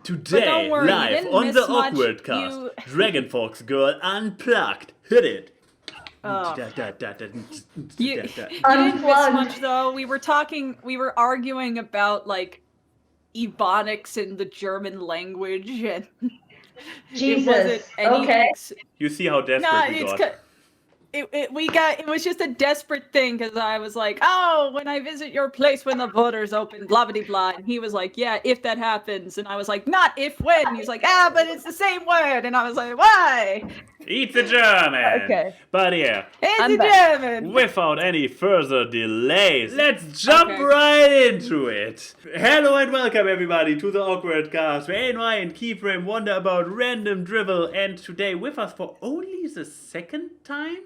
Today, worry, live on the AWKWARDCast, Dragonfoxgirl Unplugged. Hit it. You didn't miss much though. We were arguing about like Ebonics in the German language, and Jesus. it wasn't anything. Okay. You see how desperate we got. It was just a desperate thing because I was like, oh, when I visit your place when the borders open, blah blah blah. And he was like, yeah, if that happens. And I was like, not if when. And he was like, but it's the same word. And I was like, why? Eat the German. Okay. But yeah, It's the German. without any further delays, let's jump right into it. Hello and welcome everybody to the AWKWARDCast, where ANY and Keyframe wonder about random drivel. And today with us for only the second time?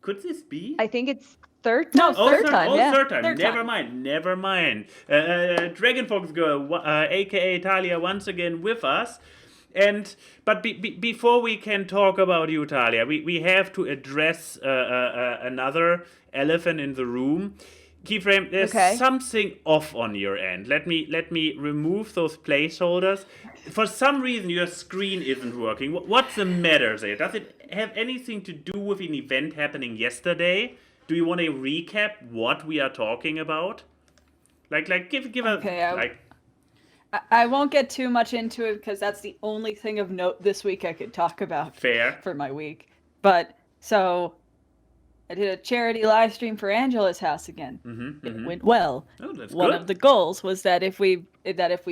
Could this be? I think it's third time. Oh, third time. Yeah. Third time. Third Never time. mind. Dragonfoxgirl, aka Talia, once again with us. But before we can talk about you, Talia, we have to address another elephant in the room. Keyframe, there's something off on your end. Let me remove those placeholders. For some reason, your screen isn't working. What's the matter there? Does it have anything to do with an event happening yesterday? Do you want to recap what we are talking about? Give a I won't get too much into it because that's the only thing of note this week I could talk about. Fair. For my week. But so I did a charity live stream for Angela's house again. It went well. Oh, that's One good. of the goals was that if we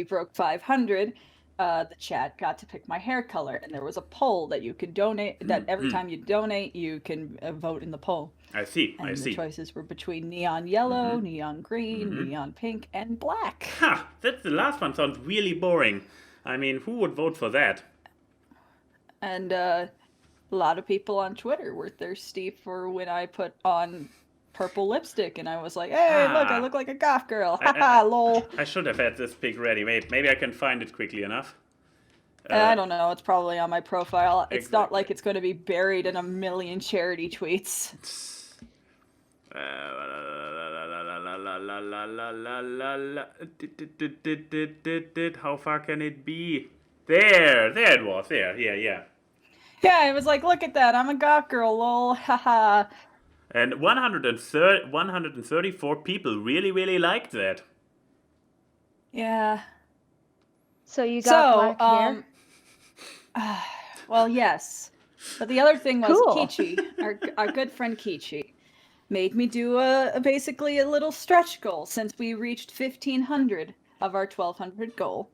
broke 500, the chat got to pick my hair color, and there was a poll that you could donate. That every time you donate, you can vote in the poll. I see. And the choices were between neon yellow, neon green, neon pink, and black. Ha! That's the last one. Sounds really boring. I mean, who would vote for that? And a lot of people on Twitter were thirsty for when I put on purple lipstick, and I was like, hey, look, I look like a goth girl. Haha, lol. I should have had this pic ready. Maybe I can find it quickly enough. I don't know. It's probably on my profile. It's not like it's going to be buried in a million charity tweets. How far can it be? There it was. There, yeah. Yeah, it was like, look at that. I'm a goth girl, lol. Haha. And 134 people really liked that. Yeah. So you got black hair? Well, yes. But the other thing was Cool. Kichi, our good friend Kichi, made me do basically a little stretch goal since we reached 1,500 of our 1,200 goal,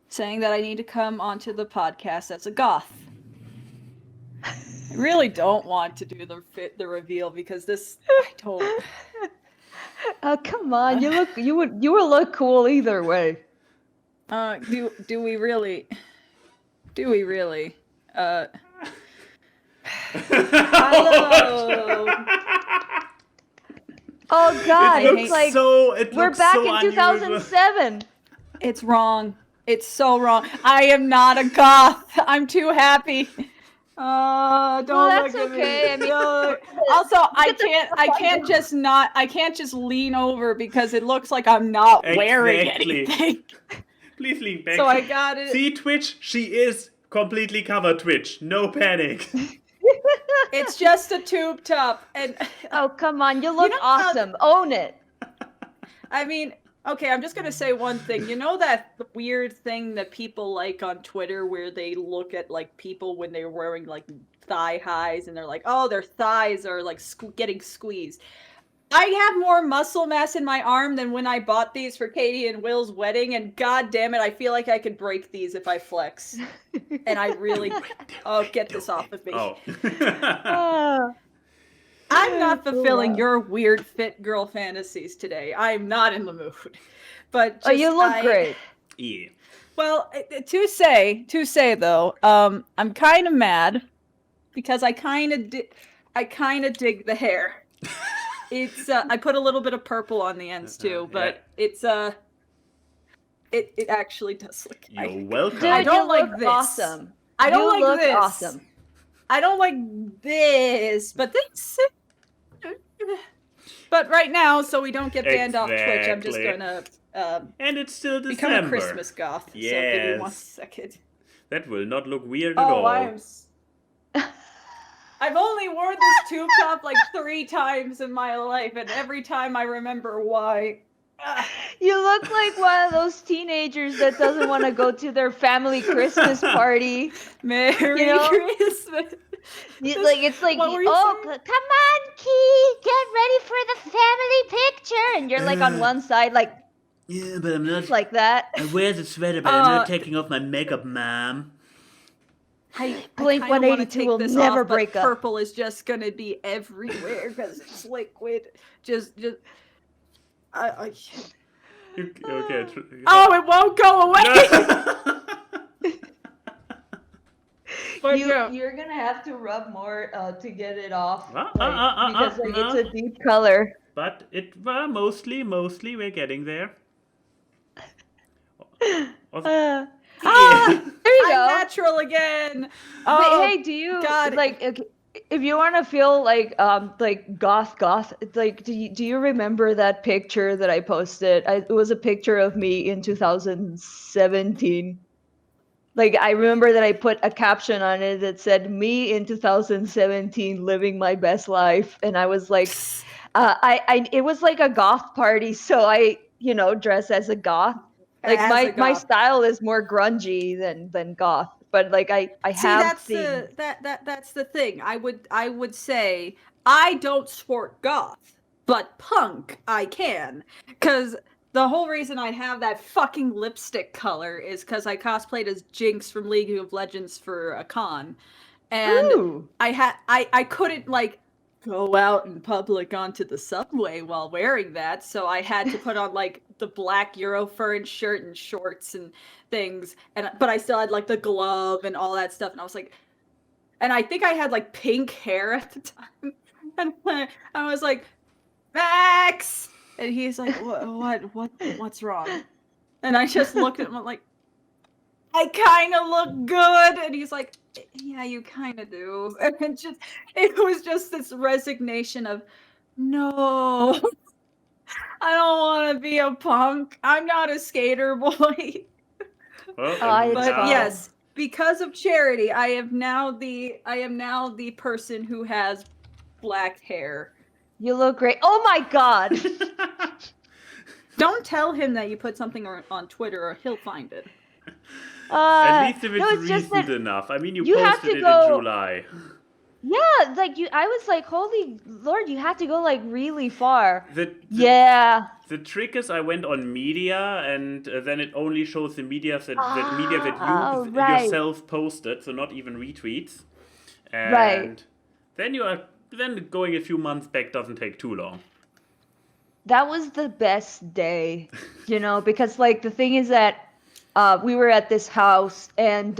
saying that I need to come onto the podcast as a goth. I really don't want to do the reveal because I don't. Oh, come on! You would look cool either way. Do we really? Do we really? Hello. Oh God! It's like we're back so in unusual. 2007. It's wrong. It's so wrong. I am not a goth. I'm too happy. Don't that's look at okay. me. I mean, Also, I can't just lean over because it looks like I'm not wearing anything. Please lean back. So I got it. See, Twitch, she is completely covered. Twitch, no panic. It's just a tube top, and oh come on! You look awesome. Own it. I mean, okay, I'm just gonna say one thing. You know that weird thing that people like on Twitter where they look at like people when they're wearing like thigh highs and they're like, oh, their thighs are like getting squeezed. I have more muscle mass in my arm than when I bought these for Katie and Will's wedding, and god damn it, I feel like I could break these if I flex. And I really get this off of me. Oh. I'm not fulfilling your weird fit girl fantasies today. I'm not in the mood. But you look great. Yeah. Well, to say though, I'm kind of mad because I kind of dig the hair. It's I put a little bit of purple on the ends too, but it's it actually does look. You're welcome. Dude, I don't you like look this. awesome. I don't you like look this. Awesome. I don't like this, but this. But right now, so we don't get banned off Twitch, I'm just gonna And it's still become December. a Christmas goth. So give me 1 Yes. second. That will not look weird at all. I've only worn this tube top like 3 times in my life, and every time I remember why. You look like one of those teenagers that doesn't want to go to their family Christmas party. Merry You know? Christmas. It's like, What were you oh, saying? come on, Key, get ready for the family picture. And you're like on one side, like, Yeah, but I'm not... like that. I wear the sweater, but I'm not taking off my makeup, Mom. Blink I kinda wanna 182 take will this never off, break but up. purple is just gonna be everywhere because it's liquid. Just. Okay. Oh, it won't go away. But yeah. You're gonna have to rub more to get it off, because it's a deep color. But mostly we're getting there. There you go. I'm natural again. Wait, Oh, hey, do you God. like if you want to feel like goth? Like, do you remember that picture that I posted? It was a picture of me in 2017. Like, I remember that I put a caption on it that said "Me in 2017, living my best life," and I was like, it was like a goth party, so I dress as a goth. Like my style is more grungy than goth, but like I have seen that's the thing. I would say I don't sport goth, but punk I can, because the whole reason I have that fucking lipstick color is because I cosplayed as Jinx from League of Legends for a con, and Ooh. I couldn't like go out in public onto the subway while wearing that, so I had to put on like the black Eurofern shirt and shorts and things, but I still had like the glove and all that stuff, and I was like, and I think I had like pink hair at the time, and I was like, Max, and he's like, what's wrong? And I just looked at him like, I kind of look good, and he's like, yeah, you kind of do. And it was just this resignation of, no, I don't want to be a punk. I'm not a skater boy. But yes, because of charity, I am now the person who has black hair. You look great. Oh my God. Don't tell him that you put something on Twitter, or he'll find it. At least if it's recent enough. I mean, you posted it in July. Yeah, like I was like, holy Lord, you had to go like really far. The trick is I went on media, and then it only shows the media that you yourself posted, so not even retweets. And then going a few months back doesn't take too long. That was the best day, because like the thing is that we were at this house, and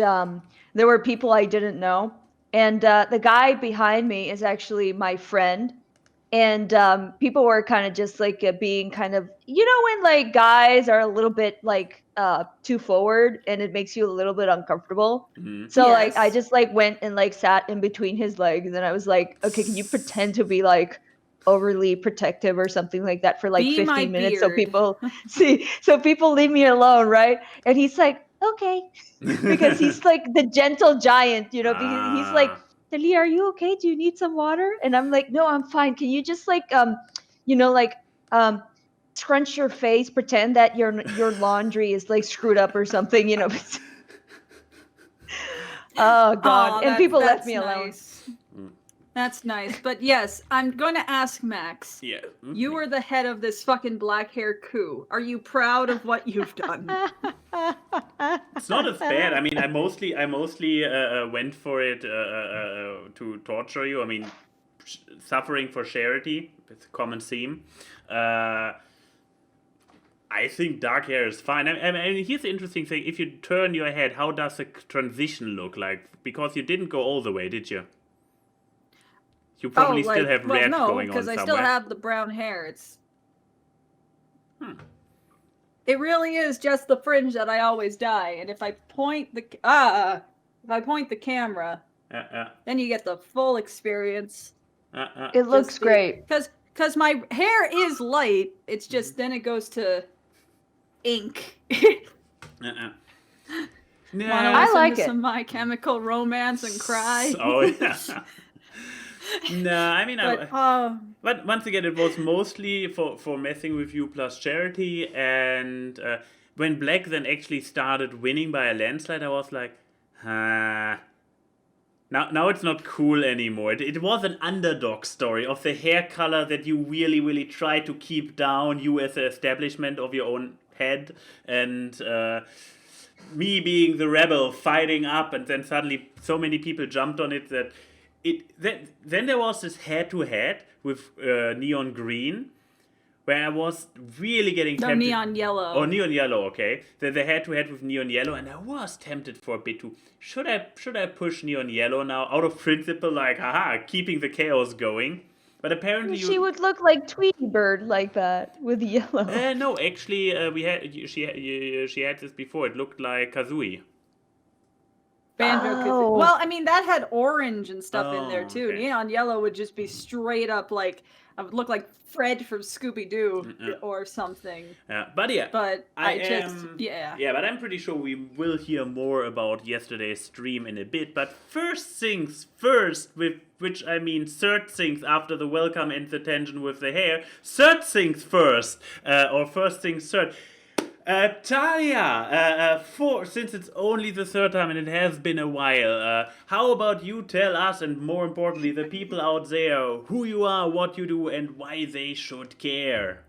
there were people I didn't know. And the guy behind me is actually my friend. And people were kind of just like being kind of, when like guys are a little bit like too forward, and it makes you a little bit uncomfortable. Mm-hmm. So like I just like went and like sat in between his legs, and I was like, okay, can you pretend to be like overly protective or something like that for like 15 minutes so people leave me alone, right? And he's like, okay, because he's like the gentle giant, because he's like, Lee, are you okay? Do you need some water? And I'm like, no, I'm fine. Can you just like scrunch your face, pretend that your laundry is like screwed up or something, Oh God. And people left me alone. That's nice. But yes, I'm going to ask Max. Yeah. Mm-hmm. You were the head of this fucking black hair coup. Are you proud of what you've done? It's not as bad. I mean, I mostly went for it to torture you. I mean, suffering for charity. It's a common theme. I think dark hair is fine. I mean, here's the interesting thing. If you turn your head, how does the transition look like? Because you didn't go all the way, did you? You probably still have red going on somewhere. No, because I still have the brown hair. It really is just the fringe that I always dye. And if I point the camera, then you get the full experience. It looks great. Because my hair is light. It's just then it goes to ink. Uh-uh. Wanna Nah. listen like to it. some My Chemical Romance and cry? Oh yeah. No, I mean, but once again, it was mostly for messing with you plus charity, and when Black then actually started winning by a landslide, I was like, huh. Now it's not cool anymore. It was an underdog story of the hair color that you really, really try to keep down, you as the establishment of your own head, and me being the rebel fighting up, and then suddenly so many people jumped on it that then there was this head-to-head with Neon Green, where I was really getting No, tempted. Neon Yellow. Oh, Neon Yellow, okay. Then they head-to-head with Neon Yellow, and I was tempted for a bit to, should I push Neon Yellow now, out of principle, like, haha, keeping the chaos going. But apparently She would look like Tweety Bird like that with yellow. no, actually, she had this before. It looked like Kazooie. Banjo-Kazooie. Oh. Well, I mean, that had orange and stuff in there Oh, too. okay. Neon Yellow would just be straight up like, I would look like Fred from Scooby-Doo or something. But yeah, But yeah, but I'm pretty sure we will hear more about yesterday's stream in a bit. But first things first, with which I mean third things after the welcome and the tension with the hair. Third things first, or first things third. Talia, since it's only the third time and it has been a while, how about you tell us, and more importantly, the people out there, who you are, what you do, and why they should care?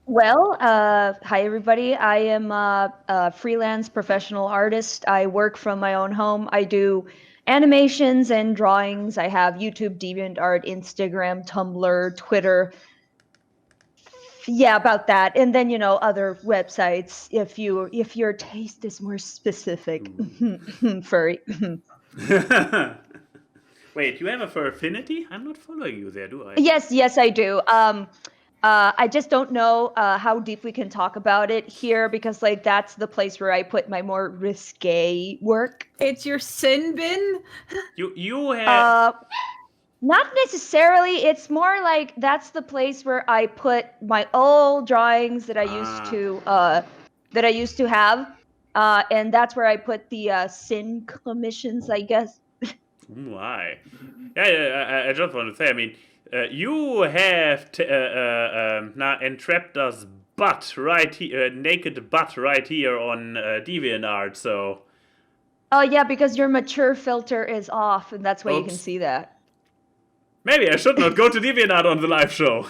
Well, hi everybody. I am a freelance professional artist. I work from my own home. I do animations and drawings. I have YouTube, DeviantArt, Instagram, Tumblr, Twitter. Yeah, about that. And then, other websites if your taste is more specific. Furry. Wait, you have a fur affinity? I'm not following you there, do I? Yes, I do. I just don't know how deep we can talk about it here because, that's the place where I put my more risque work. It's your sin bin? You have... Not necessarily. It's more like that's the place where I put my old drawings that I used to have, and that's where I put the sin commissions, I guess. Why? Yeah, I just want to say, I mean, you have entrapped us butt right here, naked butt right here on DeviantArt, so... Oh, yeah, because your mature filter is off, and that's why you can Oops. see that. Maybe I should not go to DeviantArt on the live show.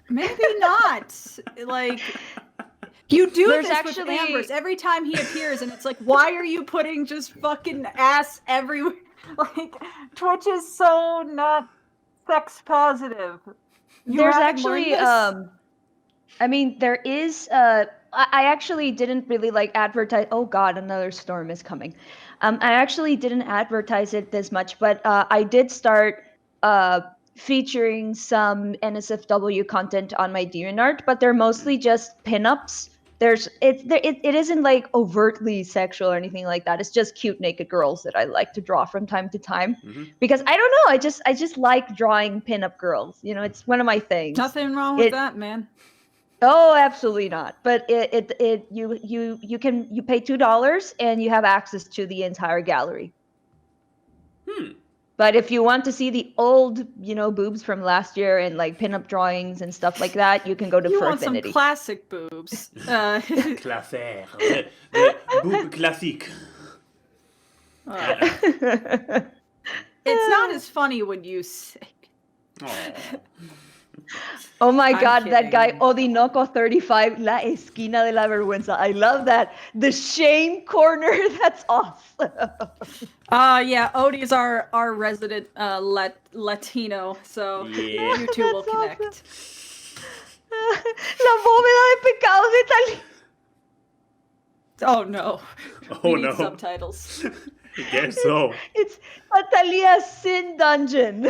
Maybe not. Like, you do There's this with actually- Amber's every time he appears, and it's like, why are you putting just fucking ass everywhere? Like, Twitch is so not sex positive. There's actually, there is, I actually didn't really advertise. Oh God, another storm is coming. I actually didn't advertise it this much, but I did start featuring some NSFW content on my DeviantArt, but they're mostly just pinups. It isn't overtly sexual or anything like that. It's just cute naked girls that I like to draw from time to time because I don't know. I just like drawing pinup girls. It's one of my things. Nothing wrong with that, man. Oh, absolutely not. But you pay $2 and you have access to the entire gallery. But if you want to see the old, boobs from last year and pinup drawings and stuff like that, you can go to You Fur want Affinity. some classic boobs. Classic. The boob classique. It's not as funny when you say. Oh my I'm God, that guy kidding. Odinoco 35, La Esquina de la Vergüenza. I love that. The shame corner, that's awesome. Yeah, Odie is our resident Latino, so Yeah. you two will connect. La bóveda de pecados de Talía. Oh no. Oh, We need no. subtitles. I guess so. It's Atalia's Sin Dungeon.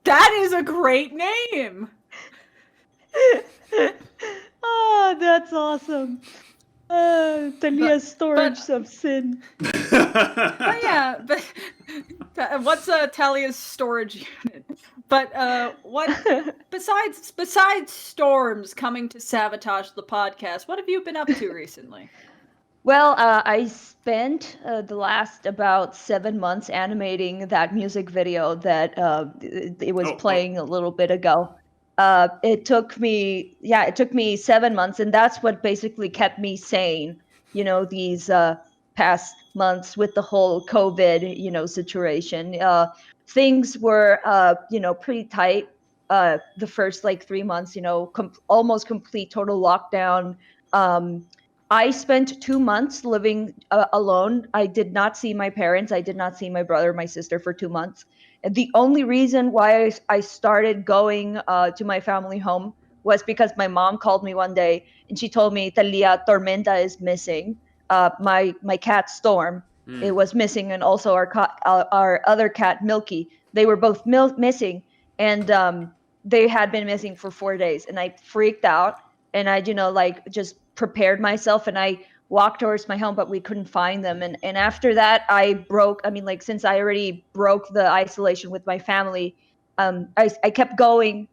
That is a great name. Oh, that's awesome. Talia's storage of sin. Oh yeah, but What's Talia's storage unit? But what besides storms coming to sabotage the podcast, what have you been up to recently? Well, I spent the last about 7 months animating that music video that it was playing a little bit ago. It took me 7 months, and that's what basically kept me sane, these past months with the whole COVID, situation. Things were, pretty tight the first 3 months, almost complete total lockdown. I spent 2 months living alone. I did not see my parents. I did not see my brother, my sister for 2 months. And the only reason why I started going to my family home was because my mom called me one day and she told me, Talia, Tormenta is missing. My cat Storm, it was missing, and also our other cat Milky. They were both missing, and they had been missing for 4 days. And I freaked out, and I, just prepared myself, and I walked towards my home, but we couldn't find them. And after that, since I already broke the isolation with my family, I kept going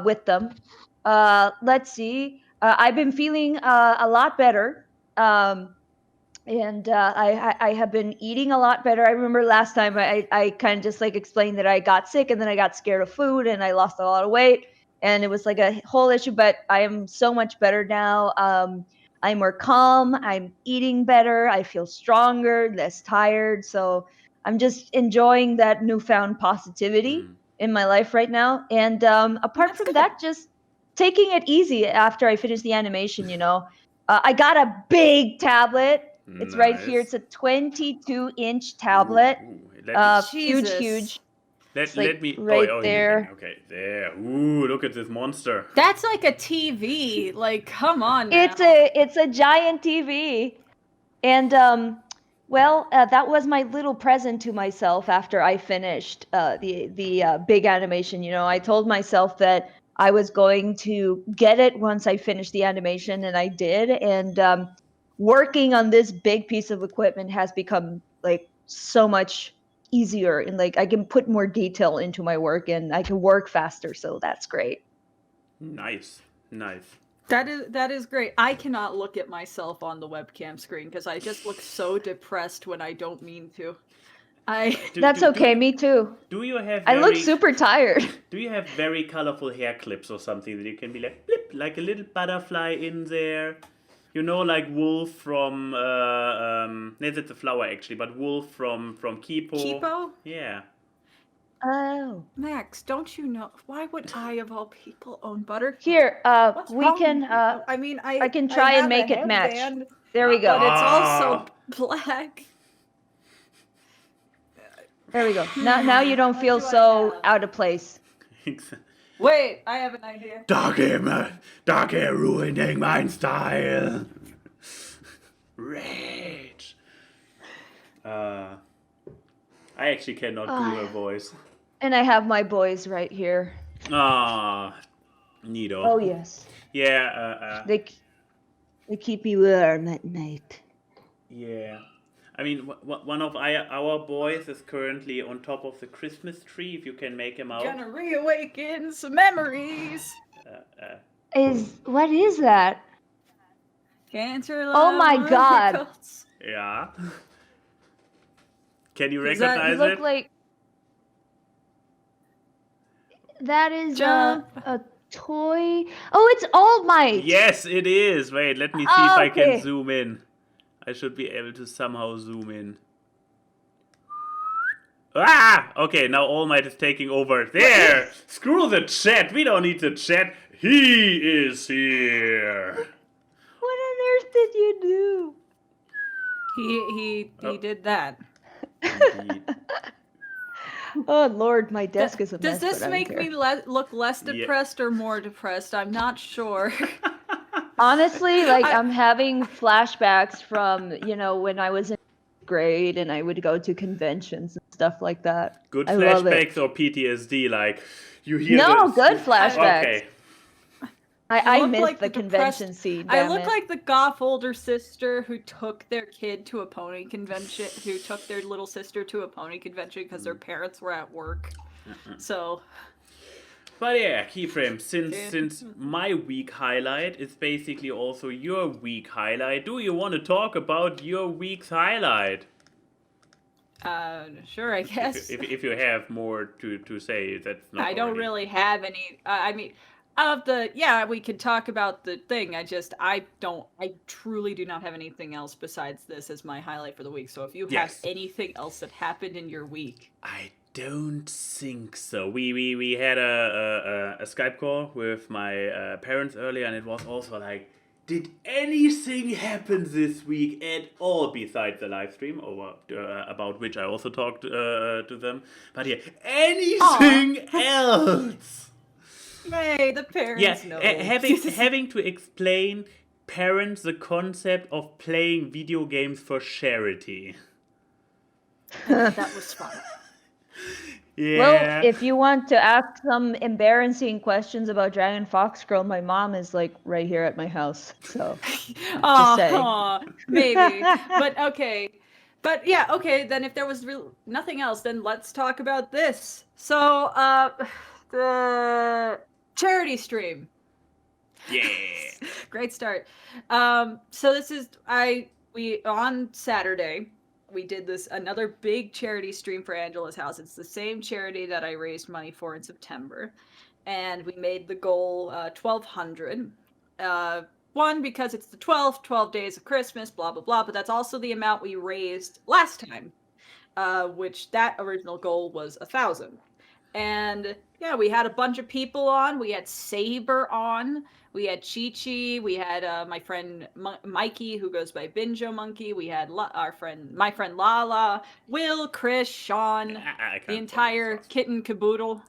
with them. Let's see. I've been feeling a lot better. And I have been eating a lot better. I remember last time I kind of just explained that I got sick, and then I got scared of food, and I lost a lot of weight. And it was a whole issue, but I am so much better now. I'm more calm. I'm eating better. I feel stronger, less tired. So I'm just enjoying that newfound positivity in my life right now. And apart from that, just taking it easy after I finish the animation, I got a big tablet. It's right here. It's a 22-inch tablet. Huge. Let me right there. Okay, there. Ooh, look at this monster. That's like a TV. Come on. Now. It's a giant TV, and that was my little present to myself after I finished the big animation. I told myself that I was going to get it once I finished the animation, and I did. And working on this big piece of equipment has become so much easier, and I can put more detail into my work, and I can work faster, so that's great. Nice. That is great. I cannot look at myself on the webcam screen because I just look so depressed when I don't mean to. That's okay, me too. Do you have I look super tired. Do you have very colorful hair clips or something that you can be blip, like a little butterfly in there? Like Wolf from that's a flower actually, but Wolf from Kipo. Kipo? Yeah. Oh. Max, don't you know? Why would I, of all people, own butter? Here, we can. I can try and make it match. There we go. But it's also black. There we go. Now you don't feel so out of place. Wait, I have an idea. Dark hair ruining my style. Rage. I actually cannot do her voice. And I have my boys right here. Ah, neato. Oh yes. Yeah. They keep me warm at night. Yeah. I mean, one of our boys is currently on top of the Christmas tree, if you can make him out. Gonna reawaken some memories. What is that? Cancer. Oh my god. Yeah. Can you Does recognize that it? look like... That is a toy. Oh, it's All Might. Yes, it is. Wait, let me see if I can zoom in. I should be able to somehow zoom in. Ah! Okay, now All Might is taking over. There! Screw the chat. We don't need the chat. He is here. What on earth did you do? He did that. Indeed. Oh Lord, my desk is a mess. Does this make me look less depressed or more depressed? I'm not sure. Honestly, I'm having flashbacks from, when I was in grade and I would go to conventions and stuff like that. Good flashbacks or PTSD, you hear No, good flashbacks. Okay. I look missed like the depressed- convention scene. I Damn look it. like the goth older sister who took their kid to a pony convention, who took their little sister to a pony convention because their parents were at work. So, But yeah, Keyframe, Okay. since my week highlight is basically also your week highlight, do you want to talk about your week's highlight? sure, I guess. If you have more to say, that's not. I don't already- really have any. I mean, we could talk about the thing. I truly do not have anything else besides this as my highlight for the week. So if you have Yes. anything else that happened in your week, I don't think so. We had a Skype call with my parents earlier, and it was also like, did anything happen this week at all besides the live stream, about which I also talked to them? But yeah, anything else? hey, the parents know. Having to explain parents the concept of playing video games for charity. That was fun. Yeah. Well, if you want to ask some embarrassing questions about Dragonfoxgirl, my mom is like right here at my house. So Oh, maybe. But okay. But yeah, okay, then if there was nothing else, then let's talk about this. So, the charity stream. Yeah. Great start. So this is we on Saturday we did another big charity stream for Angela's house. It's the same charity that I raised money for in September, and we made the goal 1,200. One, because it's the 12 days of Christmas, blah blah blah. But that's also the amount we raised last time, which that original goal was 1,000. And yeah, we had a bunch of people on. We had Saber on. We had Chi-Chi. We had my friend Mikey, who goes by Binjo Monkey. We had my friend Lala, Will, Chris, Sean, I can't the entire kitten caboodle.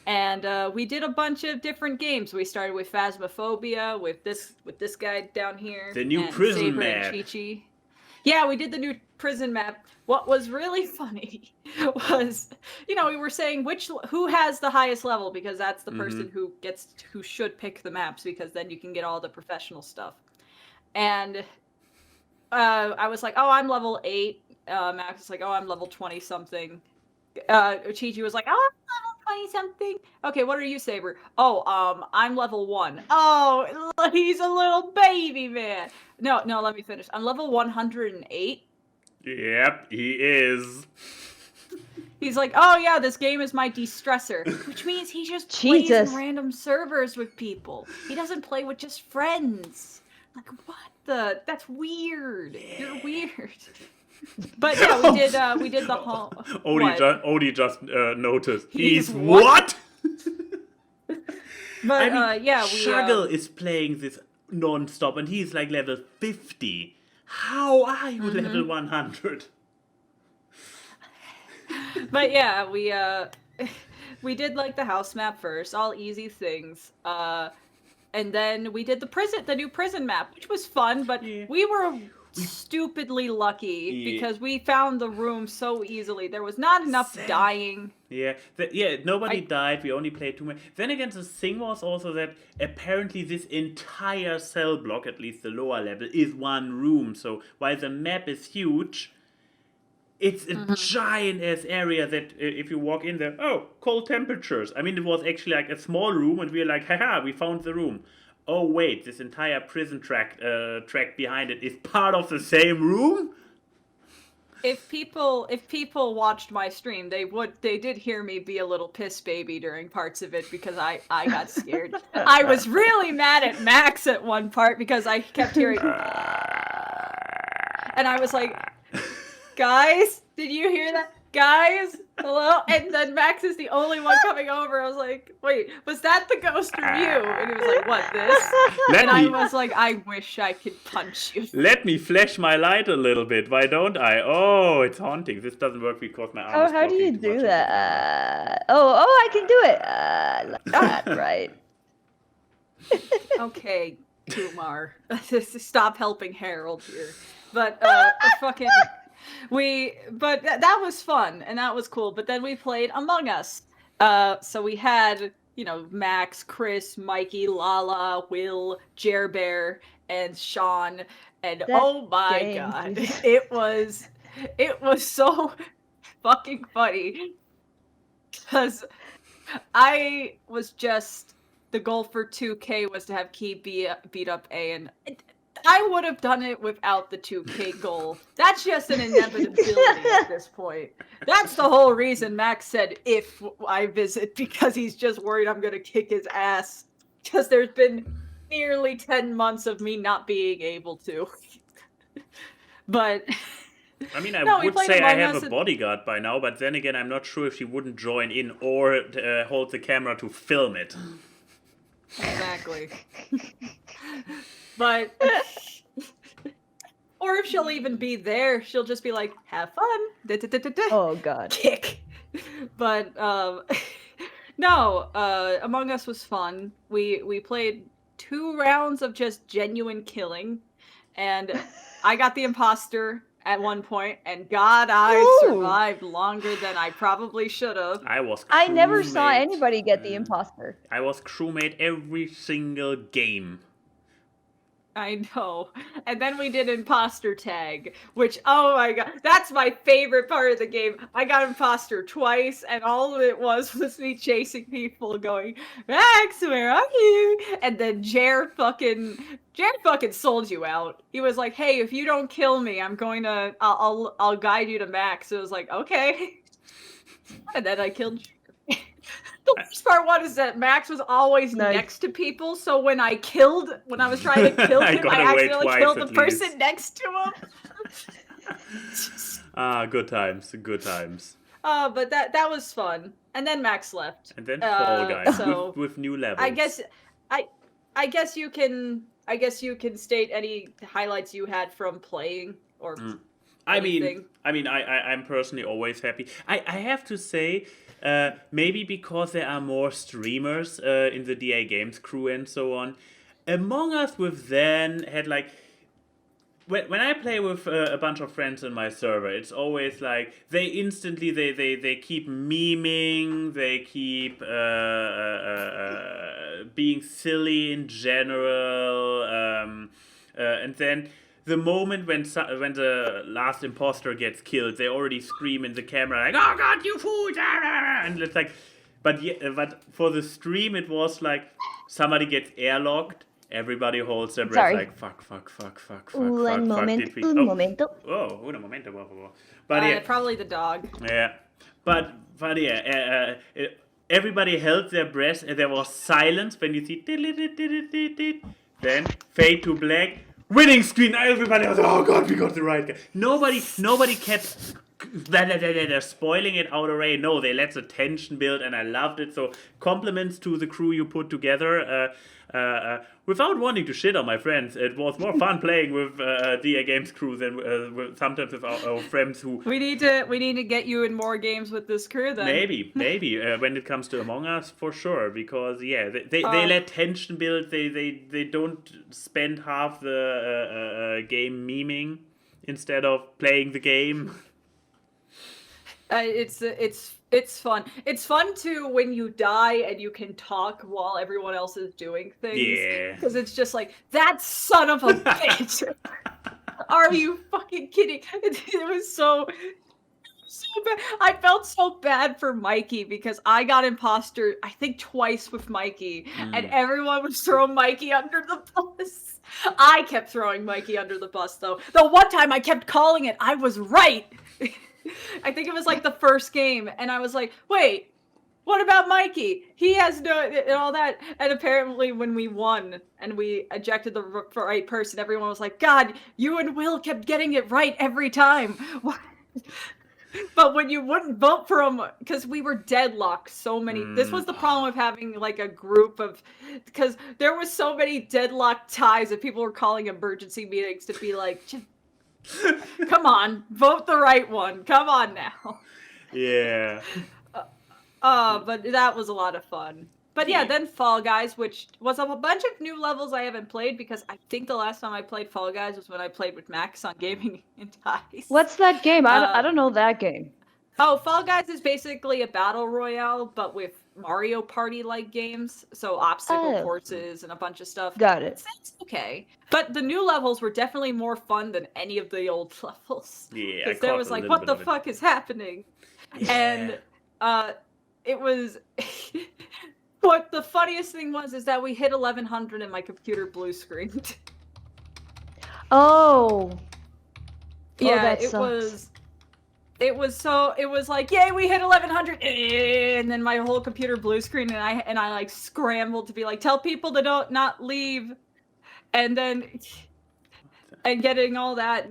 And we did a bunch of different games. We started with Phasmophobia with this guy down here. The new and prison Saber map. And Chi-Chi. Yeah, we did the new prison map. What was really funny was, we were saying who has the highest level, because that's the person who should pick the maps, because then you can get all the professional stuff. And I was like, oh, I'm level 8. Max was like, oh, I'm level 20 something. Chi-Chi was like, oh, I'm level 20 something. Okay, what are you, Saber? Oh, I'm level 1. Oh, he's a little baby man. No, let me finish. I'm level 108. Yep, he is. He's like, oh yeah, this game is my de-stressor, which means he just plays in random servers with people. He doesn't play with just friends. Like, what that's weird. You're weird. But yeah, we did the whole. Odie just noticed. He's what? But we Shuggle is playing this non-stop, and he's like level 50. How are you level 100? But yeah, we did like the house map first, all easy things. And then we did the new prison map, which was fun, but we were stupidly lucky because we found the room so easily. There was not enough dying. Yeah, nobody died. We only played 2 minutes. Then again, the thing was also that apparently this entire cell block, at least the lower level, is one room. So while the map is huge, it's a giant-ass area that if you walk in there, cold temperatures. I mean, it was actually like a small room, and we were like, haha, we found the room. Oh wait, this entire prison track behind it is part of the same room? If people watched my stream, they did hear me be a little piss baby during parts of it, because I got scared. I was really mad at Max at one part because I kept hearing and I was like, guys, did you hear that? Guys, hello? And then Max is the only one coming over. I was like, wait, was that the ghost or you? And he was like, what, this? I was like, I wish I could punch you. Let me flash my light a little bit. Why don't I? Oh, it's haunting. This doesn't work because my arm is how do you do that? I can do it. Like that, right? Okay, Kumar. Stop helping Harold here. But, fucking... But that was fun, and that was cool. But then we played Among Us. So we had Max, Chris, Mikey, Lala, Will, Jer Bear, and Sean. And That oh my game, god, dude. it was so fucking funny because I was just the goal for 2K was to have Key beat up A, and I would have done it without the 2K goal. That's just an inevitability at this point. That's the whole reason Max said if I visit, because he's just worried I'm gonna kick his ass. Because there's been nearly 10 months of me not being able to. But I mean, I No, we would played say I Among have Us a and- bodyguard by now, but then again, I'm not sure if she wouldn't join in or hold the camera to film it. Exactly. But or if she'll even be there, she'll just be like, "Have fun." Oh god. Kick. But no, Among Us was fun. We played 2 rounds of just genuine killing, and I got the imposter at one point, and God, I Ooh. survived longer than I probably should have. I never saw crewmate. anybody get the imposter. I was crewmate every single game. I know. And then we did imposter tag, which, oh my god, that's my favorite part of the game. I got imposter twice, and all of it was me chasing people going, Max, where are you? And then Jer fucking sold you out. He was like, hey, if you don't kill me, I'll guide you to Max. It was like, okay. And then I killed Jer. The worst part was that Max was always Nice. next to people, so when I was trying to kill him, gotta I wait accidentally twice killed the at person least. next to him. Good times, good times. But that was fun. And then Max left. And then Fall Guys so with new levels. I guess you can state any highlights you had from playing or anything. I'm personally always happy. I have to say, maybe because there are more streamers in the DA Games crew and so on. Among Us with then had like when I play with a bunch of friends on my server, it's always like they instantly they keep memeing, they keep being silly in general, and then the moment when the last imposter gets killed, they already scream in the camera like, "Oh God, you fools!" And it's like, but for the stream, it was like somebody gets airlocked. Everybody holds their breath Sorry. like fuck. Un momento. Oh, un momento, por favor. But yeah, Probably the dog. yeah, but yeah, everybody held their breath, and there was silence when you see. Then fade to black, winning screen. Everybody was, oh God, we got the right guy. Nobody kept spoiling it out already. No, they let the tension build, and I loved it. So compliments to the crew you put together. Without wanting to shit on my friends, it was more fun playing with DA Games crew than sometimes with our friends who. We need to get you in more games with this crew then. Maybe when it comes to Among Us, for sure, because yeah, they let tension build. They don't spend half the game memeing instead of playing the game. It's fun. It's fun too when you die and you can talk while everyone else is doing things. Yeah. Because it's just like, that son of a bitch. Are you fucking kidding? It was so bad. I felt so bad for Mikey because I got imposter, I think twice with Mikey, and everyone was throwing Mikey under the bus. I kept throwing Mikey under the bus though. The one time I kept calling it, I was right. I think it was like the first game, and I was like, wait, what about Mikey? He has no, and all that. And apparently when we won and we ejected the right person, everyone was like, God, you and Will kept getting it right every time. But when you wouldn't vote for him, because we were deadlocked so many, this was the problem with having like a group of, because there was so many deadlocked ties that people were calling emergency meetings to be like, just come on, vote the right one. Come on now. Yeah. But that was a lot of fun. But yeah, then Fall Guys, which was a bunch of new levels I haven't played because I think the last time I played Fall Guys was when I played with Max on Gaming and Dice. What's that game? I don't know that game. Oh, Fall Guys is basically a battle royale, but with Mario Party-like games, so obstacle Oh. courses and a bunch of stuff. Got it. That's okay. But the new levels were definitely more fun than any of the old levels. Yeah, I Because there caught was a like, little what bit the of it. fuck is happening? Yeah. And it was... What the funniest thing was is that we hit 1100 and my computer blue screened. Oh. Yeah, that it sucks. it was like, yay, we hit 1100, and then my whole computer blue screen, and I like scrambled to be like, tell people to not leave, and then and getting all that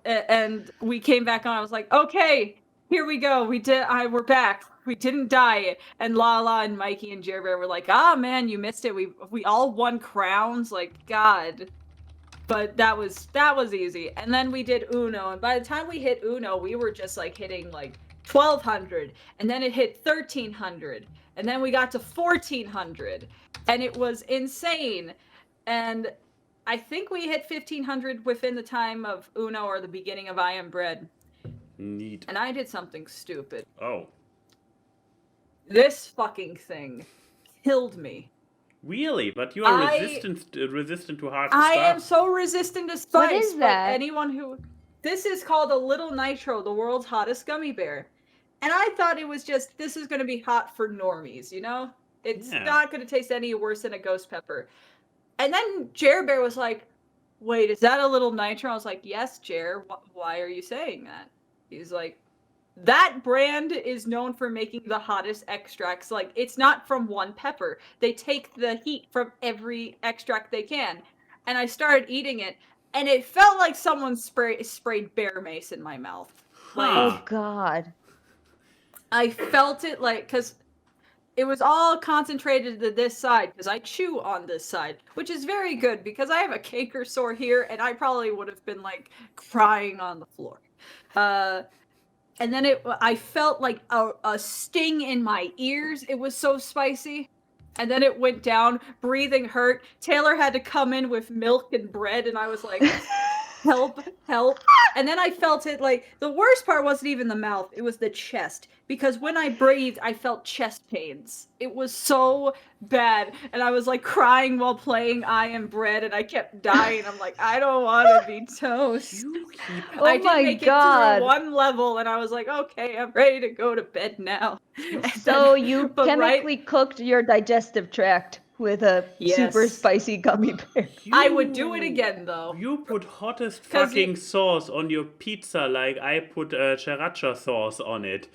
and we came back on. I was like, okay, here we go, we're back, we didn't die. And Lala and Mikey and Jer Bear were like, ah, man, you missed it, we all won crowns, like, God. But that was easy. And then we did Uno, and by the time we hit Uno, we were just like hitting like 1200, and then it hit 1300, and then we got to 1400, and it was insane. And I think we hit 1500 within the time of Uno or the beginning of I Am Bread. Neat. And I did something stupid. Oh. This fucking thing killed me. Really? But you are resistant to hard stuff. I am so resistant to spice. What is that? Anyone who... This is called a Little Nitro, the world's hottest gummy bear. And I thought it was just, this is going to be hot for normies, you know? It's not going to taste any worse than a ghost pepper. And then Jer Bear was like, wait, is that a Little Nitro? I was like, yes, Jer. Why are you saying that? He's like, that brand is known for making the hottest extracts. Like, it's not from one pepper. They take the heat from every extract they can. And I started eating it, and it felt like someone sprayed bear mace in my mouth. Like, Oh God. I felt it like, because it was all concentrated to this side, because I chew on this side, which is very good, because I have a canker sore here, and I probably would have been, like, crying on the floor. And then I felt like a sting in my ears. It was so spicy. And then it went down. Breathing hurt. Taylor had to come in with milk and bread, and I was like, help, help. And then I felt it like, the worst part wasn't even the mouth, it was the chest. Because when I breathed, I felt chest pains. It was so bad. And I was like crying while playing I Am Bread, and I kept dying. I'm like, I don't want to be toast. I did make it through one level, and I was like, okay, I'm ready to go to bed now. So you chemically cooked your digestive tract with a super spicy gummy bear. I would do it again, though. You put hottest fucking sauce on your pizza like I put sriracha sauce on it.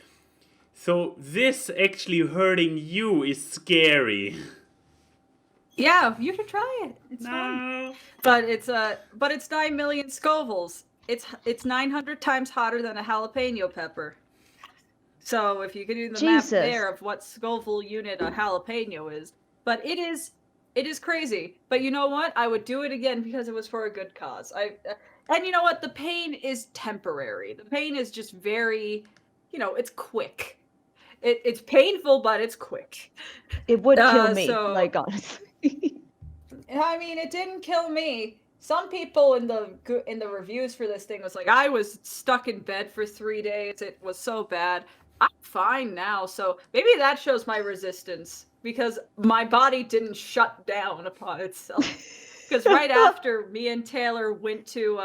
So this actually hurting you is scary. Yeah, you should try it. It's fun. But it's 9 million Scovilles. It's 900 times hotter than a jalapeno pepper. So if you can do the math there of what Scoville unit a jalapeno is. But it is crazy. But you know what? I would do it again because it was for a good cause. And you know what? The pain is temporary. The pain is just very, it's quick. It's painful, but it's quick. It would kill me, like, honestly. I mean, it didn't kill me. Some people in the reviews for this thing was like, I was stuck in bed for 3 days. It was so bad. I'm fine now, so maybe that shows my resistance, because my body didn't shut down upon itself. Because right after, me and Taylor went to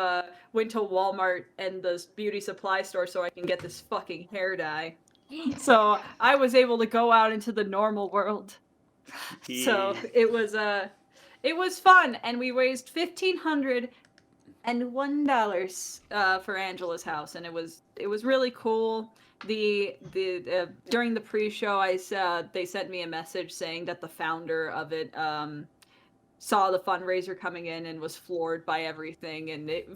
Walmart and the beauty supply store so I can get this fucking hair dye. So I was able to go out into the normal world. So it was fun, and we raised $1,501 for Angela's house, and it was really cool. During the pre-show, they sent me a message saying that the founder of it saw the fundraiser coming in and was floored by everything, and it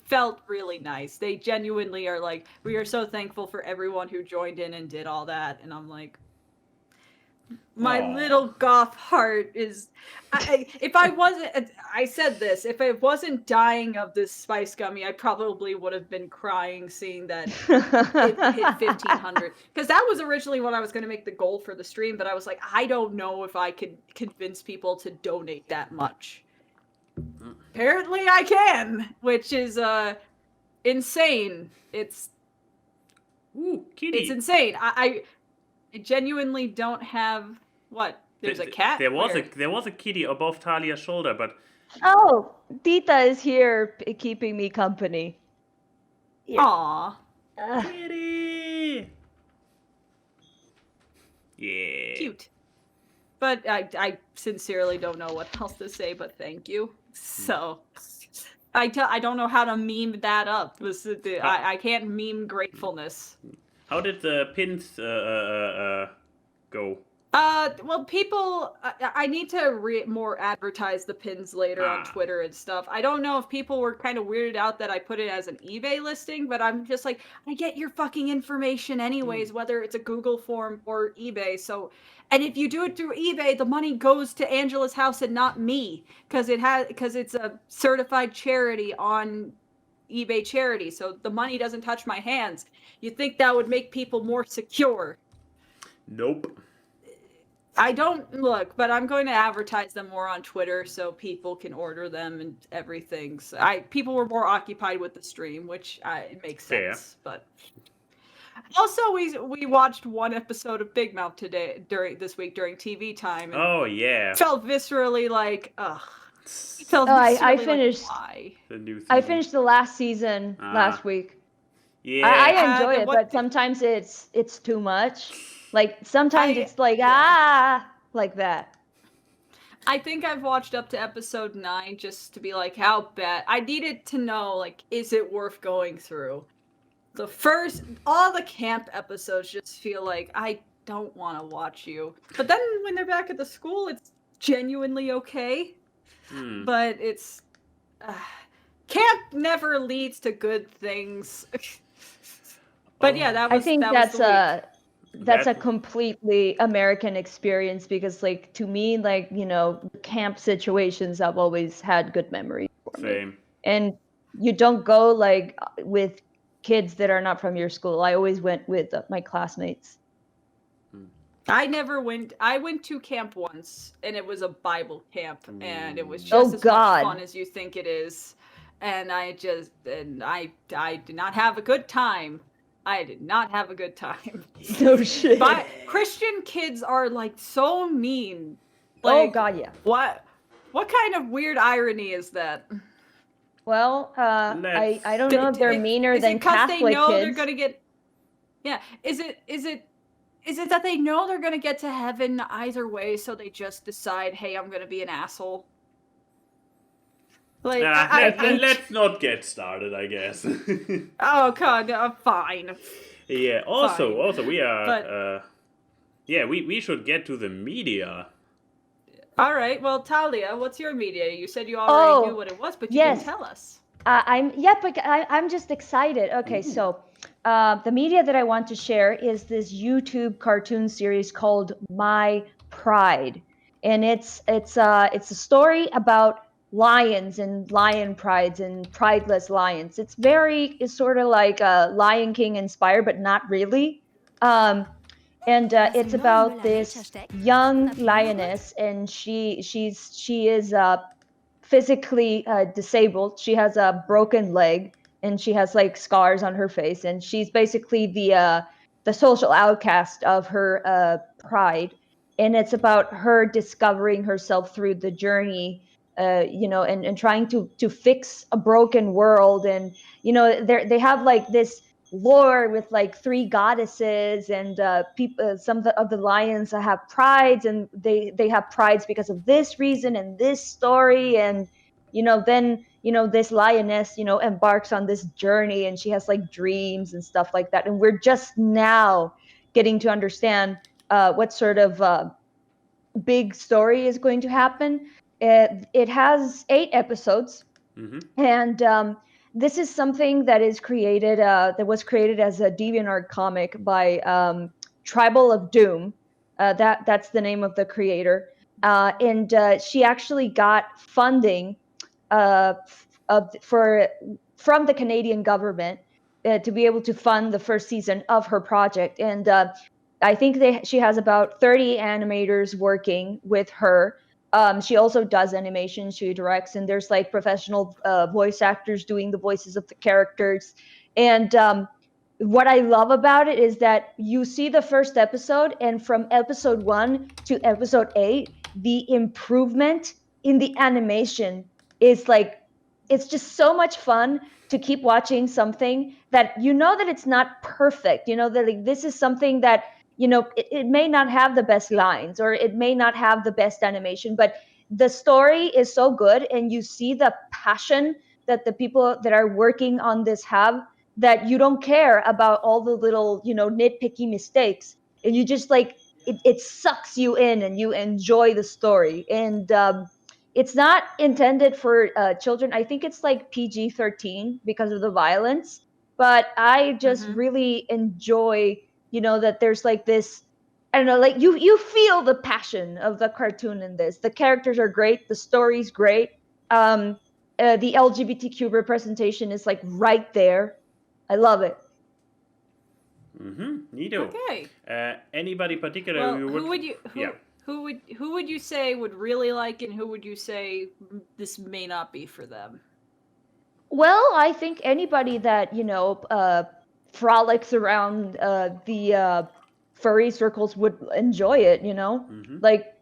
felt really nice. They genuinely are like, we are so thankful for everyone who joined in and did all that, and I'm like, my little goth heart is... if I wasn't dying of this spice gummy, I probably would have been crying seeing that it hit 1,500. Because that was originally what I was going to make the goal for the stream, but I was like, I don't know if I could convince people to donate that much. Apparently I can, which is insane. It's kitty. It's insane. genuinely don't have what. There's a cat. There was Where? there was a kitty above Talia's shoulder, but Oh, Tita is here keeping me company. Here. Aw, kitty. Yeah. cute. But I sincerely don't know what else to say, but thank you. So, I don't know how to meme that up. I can't meme gratefulness. How did the pins go? Well, people, I need to more advertise the pins later on Twitter and stuff. I don't know if people were kind of weirded out that I put it as an eBay listing, but I'm just like, I get your fucking information anyways, whether it's a Google form or eBay. So, and if you do it through eBay, the money goes to Angela's house and not me, because it's a certified charity on eBay charity. So the money doesn't touch my hands. You'd think that would make people more secure. Nope. I don't look, but I'm going to advertise them more on Twitter so people can order them and everything. So people were more occupied with the stream, which it makes sense. But also, we watched one episode of Big Mouth this week during TV time. And oh yeah. Felt viscerally like, ugh. I finished. Like, why? The new season. I finished the last season last week. Yeah. I enjoy it, but sometimes it's too much. Like sometimes it's like like that. I think I've watched up to episode 9 just to be like, how bad. I needed to know, like, is it worth going through? All the camp episodes just feel like I don't want to watch you. But then when they're back at the school, it's genuinely okay. But it's camp never leads to good things. But yeah, that was. I think that's a completely American experience because, like, to me, like, you know, camp situations I've always had good memories for me. And you don't go like with kids that are not from your school. I always went with my classmates. I never went. I went to camp once, and it was a Bible camp, and it was just as much fun as you think it is. And I did not have a good time. I did not have a good time. No shit. But Christian kids are like so mean. Like, oh god, yeah. What kind of weird irony is that? Well, I don't know if they're meaner than Catholic kids. Is it because they know they're gonna get? Yeah. Is it that they know they're gonna get to heaven either way, so they just decide, hey, I'm gonna be an asshole? Like, let's not get started, I guess. Oh god, fine. Yeah. Also, we are. We should get to the media. All right. Well, Talia, what's your media? You said you already knew what it was, but you didn't tell us. I'm just excited. Okay, so the media that I want to share is this YouTube cartoon series called My Pride, and it's a story about lions and lion prides and prideless lions. It's sort of like Lion King inspired, but not really. And it's about this young lioness, and she is physically disabled. She has a broken leg, and she has like scars on her face, and she's basically the social outcast of her pride. And it's about her discovering herself through the journey. And trying to fix a broken world, and they have like this lore with like 3 goddesses, and people. Some of the lions have prides, and they have prides because of this reason and this story, and then this lioness embarks on this journey, and she has like dreams and stuff like that, and we're just now getting to understand what sort of big story is going to happen. It has 8 episodes, and this is something that was created as a DeviantArt comic by Tribal of Doom. That's the name of the creator, and she actually got funding from the Canadian government to be able to fund the first season of her project, and I think she has about 30 animators working with her. She also does animation, she directs, and there's like professional voice actors doing the voices of the characters. And what I love about it is that you see the first episode, and from episode 1 to episode 8, the improvement in the animation is like, it's just so much fun to keep watching something that that it's not perfect. That like this is something that it may not have the best lines, or it may not have the best animation, but the story is so good, and you see the passion that the people that are working on this have, that you don't care about all the little nitpicky mistakes, and you just like it sucks you in, and you enjoy the story. And it's not intended for children. I think it's like PG-13 because of the violence, but I just really enjoy that there's like this, I don't know, like you feel the passion of the cartoon in this. The characters are great, the story's great. The LGBTQ representation is like right there. I love it. Neato. Okay. Anybody particular Well, you would... who would you say would really like it, and who would you say this may not be for them? Well, I think anybody that frolics around the furry circles would enjoy it. Like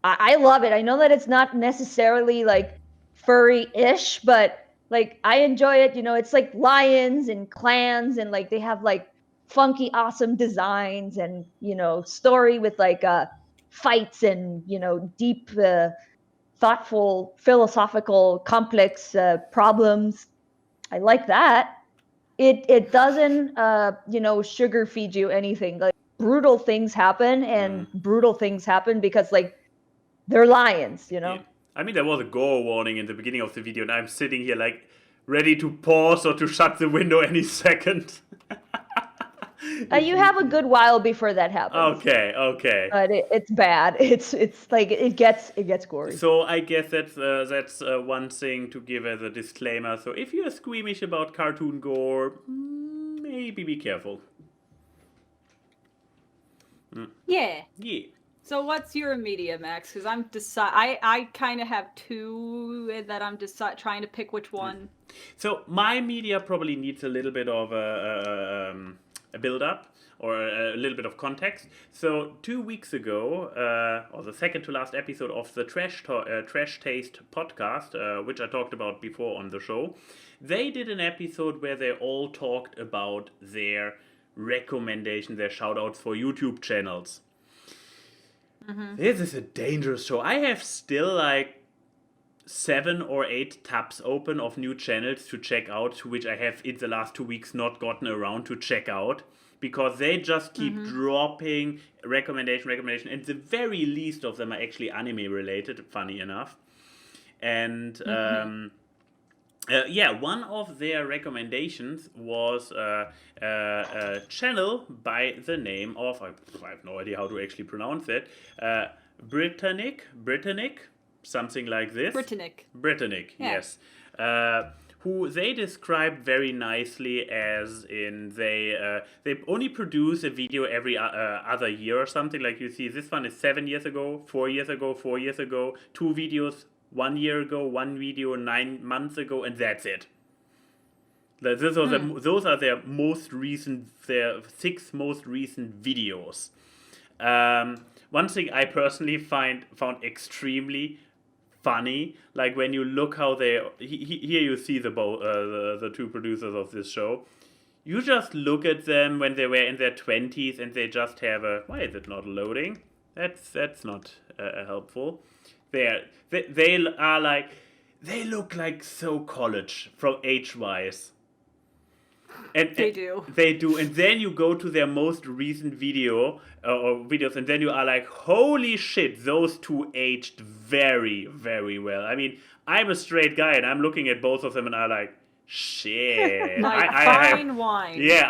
I love it. I know that it's not necessarily like furry-ish, but like I enjoy it. It's like lions and clans, and like they have like funky, awesome designs, and story with like fights, and deep, thoughtful, philosophical, complex problems. I like that. It doesn't sugar feed you anything. Like brutal things happen, and brutal things happen because like they're lions. Yeah. I mean, there was a gore warning in the beginning of the video, and I'm sitting here like ready to pause or to shut the window any second. You have a good while before that happens. Okay. But it's bad. It's like it gets gory. So I guess that's one thing to give as a disclaimer. So if you're squeamish about cartoon gore, maybe be careful. Yeah. Yeah. So what's your media, Max? Because I kind of have two that I'm trying to pick which one. So my media probably needs a little bit of a build-up, or a little bit of context. So 2 weeks ago, or the second to last episode of the Trash Taste podcast, which I talked about before on the show, they did an episode where they all talked about their recommendations, their shout-outs for YouTube channels. This is a dangerous show. I have still like 7 or 8 tabs open of new channels to check out, which I have in the last 2 weeks not gotten around to check out, because they just keep dropping recommendation, and the very least of them are actually anime related, funny enough. And one of their recommendations was a channel by the name of, I have no idea how to actually pronounce it, Britannic, something like this. Britannic, yeah. Yes. Who they describe very nicely as in they only produce a video every other year or something. Like you see, this one is 7 years ago, 4 years ago, 4 years ago, 2 videos 1 year ago, 1 video 9 months ago, and that's it. Those are their most recent, their 6 most recent videos. One thing I personally found extremely funny, like when you look how they here you see the 2 producers of this show. You just look at them when they were in their 20s, and they just have a, why is it not loading? That's not helpful. They are like, they look like so college from age-wise. And They do. They do. And then you go to their most recent video or videos, and then you are like, holy shit, those 2 aged very, very well. I mean, I'm a straight guy, and I'm looking at both of them, and I'm like, shit. Fine wine. Yeah,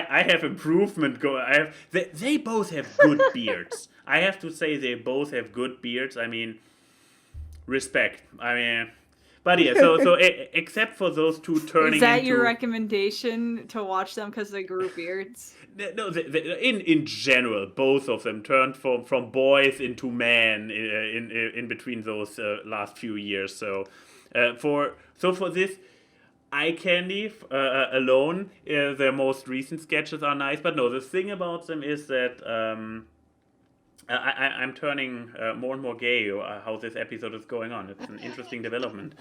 I have improvement going. They both have good beards. I have to say, they both have good beards. I mean, respect. I mean, but yeah. So except for those 2 turning. Is that into, your recommendation, to watch them because they grew beards? No, in general, both of them turned from boys into men in between those last few years. So for this. eye candy alone. Their most recent sketches are nice, but no, the thing about them is that I'm turning more and more gay. How this episode is going on, it's an interesting development.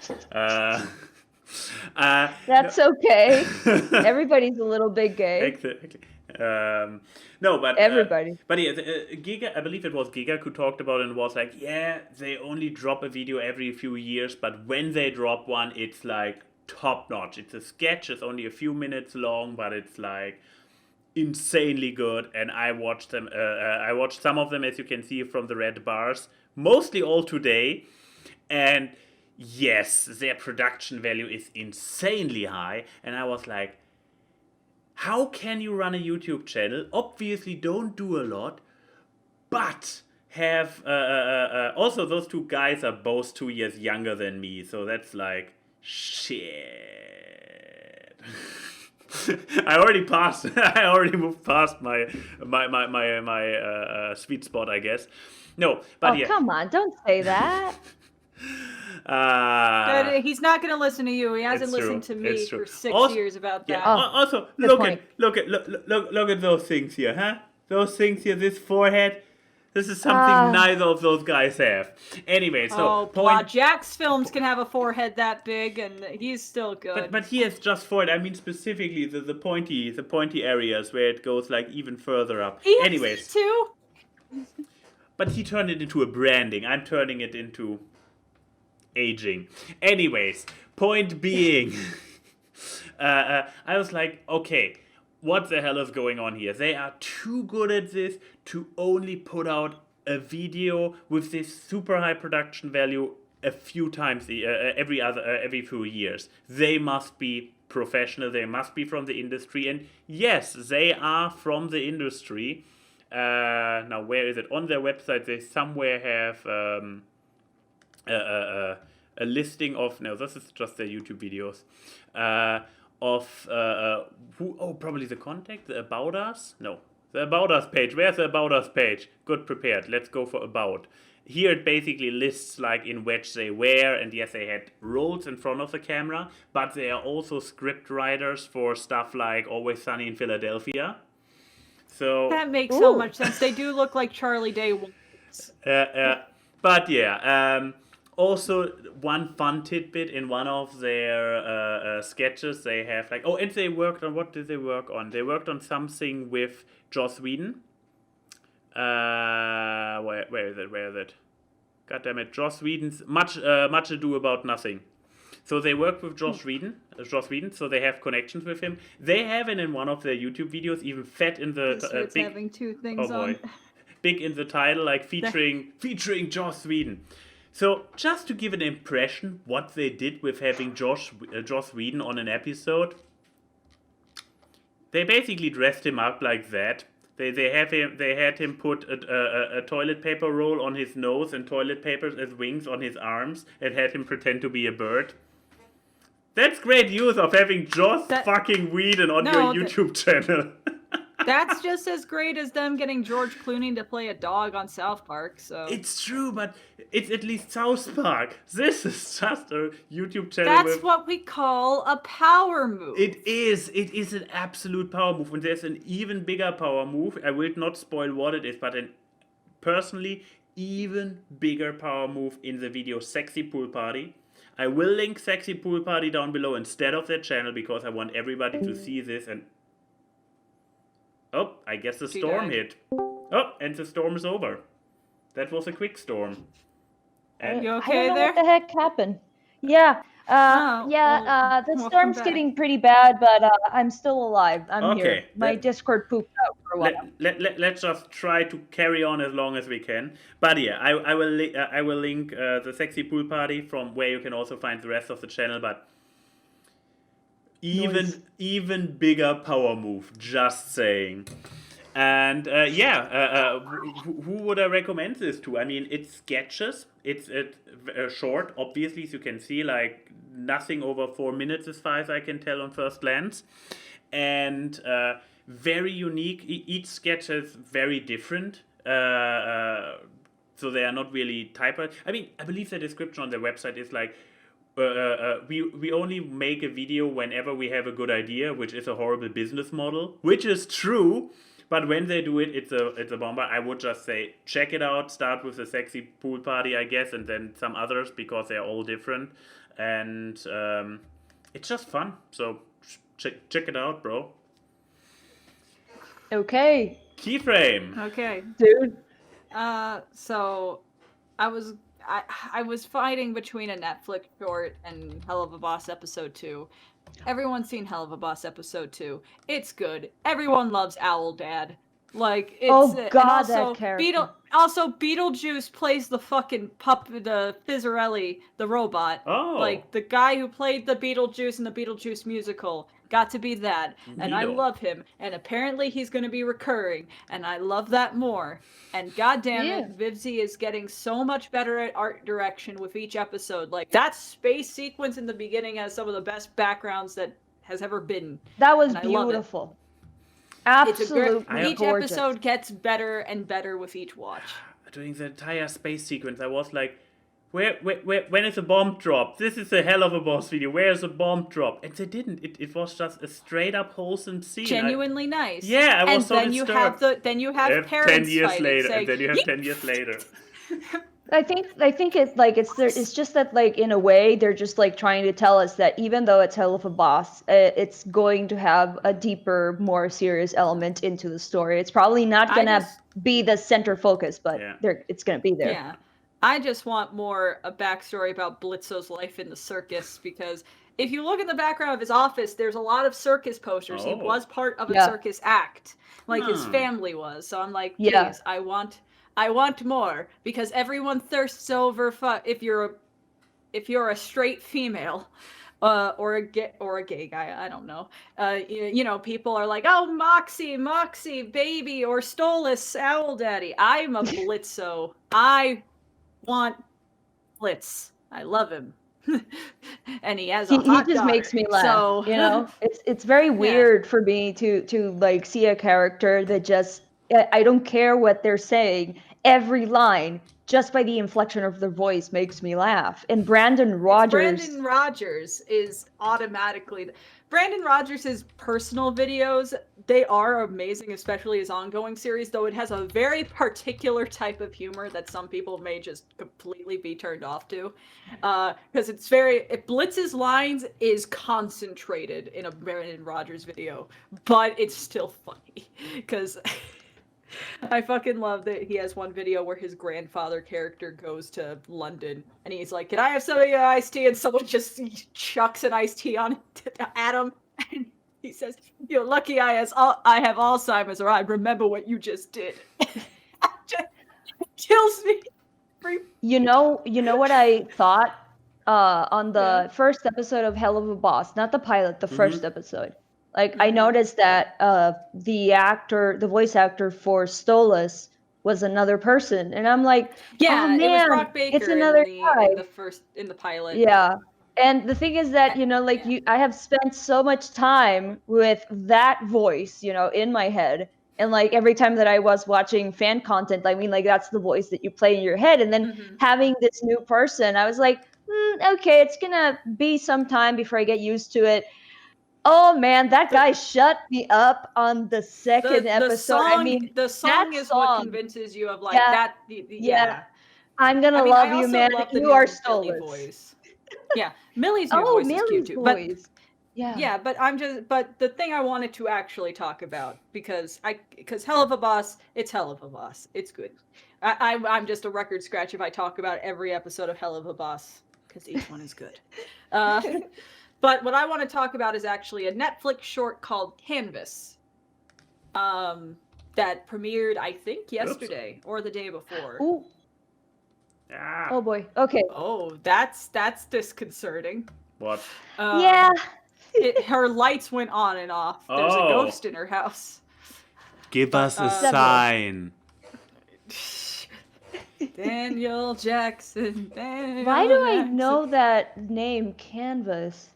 That's okay. Everybody's a little bit gay. Exactly. No, but Everybody. But yeah, Giga, I believe it was Giga who talked about it and was like, yeah, they only drop a video every few years, but when they drop one, it's like top notch. It's a sketch. It's only a few minutes long, but it's like insanely good. And I watched them. I watched some of them, as you can see from the red bars, mostly all today, and yes, their production value is insanely high. And I was like, how can you run a YouTube channel? Obviously, don't do a lot, but have also those two guys are both 2 years younger than me, so that's like shit. I already passed. I already moved past my sweet spot, I guess. No, but yeah. Come on, don't say that. He's not going to listen to you. He hasn't listened to me for 6 years about that. Yeah. Also, look at those things here, huh? Those things here, this forehead. This is something neither of those guys have. Anyway, so Jack's films can have a forehead that big, and he's still good. But he has just forehead. I mean, specifically the pointy areas where it goes like even further up. He has these too. But he turned it into a branding. I'm turning it into aging. Anyways, point being, I was like, okay, what the hell is going on here? They are too good at this to only put out a video with this super high production value a few times every few years. They must be professional. They must be from the industry. And yes, they are from the industry. Now, where is it? On their website, they somewhere have a listing of, no, this is just their YouTube videos, of who, probably the contact, the About Us? No, the About Us page. Where's the About Us page? Good prepared. Let's go for About. Here it basically lists like in which they were, and yes, they had roles in front of the camera, but they are also script writers for stuff like Always Sunny in Philadelphia. So that makes so much sense. They do look like Charlie Day ones. But yeah, also one fun tidbit in one of their sketches, they have like, and they worked on, what did they work on? They worked on something with Joss Whedon. Where is it? God damn it, Joss Whedon's Much Ado About Nothing. So they work with Joss Whedon, so they have connections with him. They have it in one of their YouTube videos, even fat in the big, having two things on. Big in the title, like featuring Joss Whedon. So just to give an impression what they did with having Joss Whedon on an episode, they basically dressed him up like that. They had him put a toilet paper roll on his nose and toilet papers as wings on his arms, and had him pretend to be a bird. That's great use of having Joss fucking Whedon on your YouTube channel. That's just as great as them getting George Clooney to play a dog on South Park. So it's true, but it's at least South Park. This is just a YouTube channel. That's what we call a power move. It is. It is an absolute power move, and there's an even bigger power move. I will not spoil what it is, but personally, even bigger power move in the video Sexy Pool Party. I will link Sexy Pool Party down below instead of their channel because I want everybody to see this. And I guess the storm hit. And the storm is over. That was a quick storm. And you I okay don't know there? what the heck happened. Yeah. The storm's getting pretty bad, but I'm still alive. I'm here. My Discord pooped out for a while. Let's just try to carry on as long as we can. But yeah, I will link the Sexy Pool Party from where you can also find the rest of the channel. But even bigger power move. Just saying. And who would I recommend this to? I mean, it's sketches. It's short, obviously, as you can see, like nothing over 4 minutes as far as I can tell on first glance. And very unique. Each sketch is very different. So they are not really typed. I mean, I believe the description on their website is like, we only make a video whenever we have a good idea, which is a horrible business model, which is true. But when they do it, it's a bomber. I would just say check it out. Start with the sexy pool party, I guess, and then some others because they're all different, and it's just fun. So check it out, bro. Okay, Keyframe. Okay. dude. So I was fighting between a Netflix short and Hell of a Boss episode 2. Everyone's seen Hell of a Boss episode 2. It's good. Everyone loves Owl Dad. Like it's Oh God, and also that character. Beetlejuice plays the fucking the Fizzarelli, the robot. Oh. Like the guy who played the Beetlejuice in the Beetlejuice musical got to be that, and I Beetle. love him. And apparently he's going to be recurring, and I love that more. And goddamn it, Vivzy is getting so much better at art direction with each episode. Like that space sequence in the beginning has some of the best backgrounds that has ever been. That was And I love it. beautiful. It's Absolutely each gorgeous. episode gets better and better with each watch. During the entire space sequence, I was like, when is a bomb drop? This is a Hell of a Boss video. Where is a bomb drop? And they didn't. It was just a straight up wholesome scene. Genuinely nice. Yeah, I was and so then disturbed. you have parents 10 years fighting, later, saying, and then you have "Yeet!" 10 years later. I think it's just that like in a way they're just like trying to tell us that even though it's Hell of a Boss, it's going to have a deeper, more serious element into the story. It's probably not gonna be the center focus, but it's gonna be there. Yeah. I just want more a backstory about Blitzo's life in the circus, because if you look in the background of his office, there's a lot of circus posters. He Oh. was part of a Yeah. circus act, like his Hmm. family was. So I'm like, Yeah. please, I want more, because everyone thirsts over if you're a straight female. Or a gay guy, I don't know. You know, people are like, oh, Moxie, baby, or Stolas, Owl Daddy. I'm a Blitzo. I want Blitz. I love him, and he has a He hot just daughter, makes me laugh. So You know, it's very weird for me to like see a character that just I don't care what they're saying. Every line, just by the inflection of their voice, makes me laugh. And Brandon Rogers. Brandon Rogers is automatically. Brandon Rogers' personal videos, they are amazing, especially his ongoing series, though it has a very particular type of humor that some people may just completely be turned off to. Because Blitz's lines is concentrated in a Brandon Rogers video, but it's still funny. Because I fucking love that he has one video where his grandfather character goes to London and he's like, "Can I have some of your iced tea?" And someone just chucks an iced tea on at him, and he says, "You're lucky I have Alzheimer's, or I remember what you just did." Just kills me. You know what I thought on the first episode of Hell of a Boss, not the pilot, the first episode. Like I noticed that the voice actor for Stolas was another person, and I'm like, yeah, oh man, it was Brock Baker it's another guy. in the pilot. Yeah, and the thing is that I have spent so much time with that voice, in my head, and like every time that I was watching fan content, I mean, like that's the voice that you play in your head, and then having this new person, I was like, okay, it's gonna be some time before I get used to it. Oh man, that guy shut me up on the second episode. The song is what convinces you of like that. Yeah. I'm gonna love you, man. You are Millie Stolas. voice. Yeah, Millie's new voice is cute too. Voice. But the thing I wanted to actually talk about, because Hell of a Boss, it's Hell of a Boss. It's good. I'm just a record scratch if I talk about every episode of Hell of a Boss, because each one is good. But what I want to talk about is actually a Netflix short called Canvas, that premiered, I think, yesterday or the day before. Ooh. Yeah. Oh boy. Okay. Oh, that's disconcerting. What? Yeah. Her lights went on and off. There's a ghost in her house. Give us a sign. Daniel Jackson. Why do I know that name, Canvas?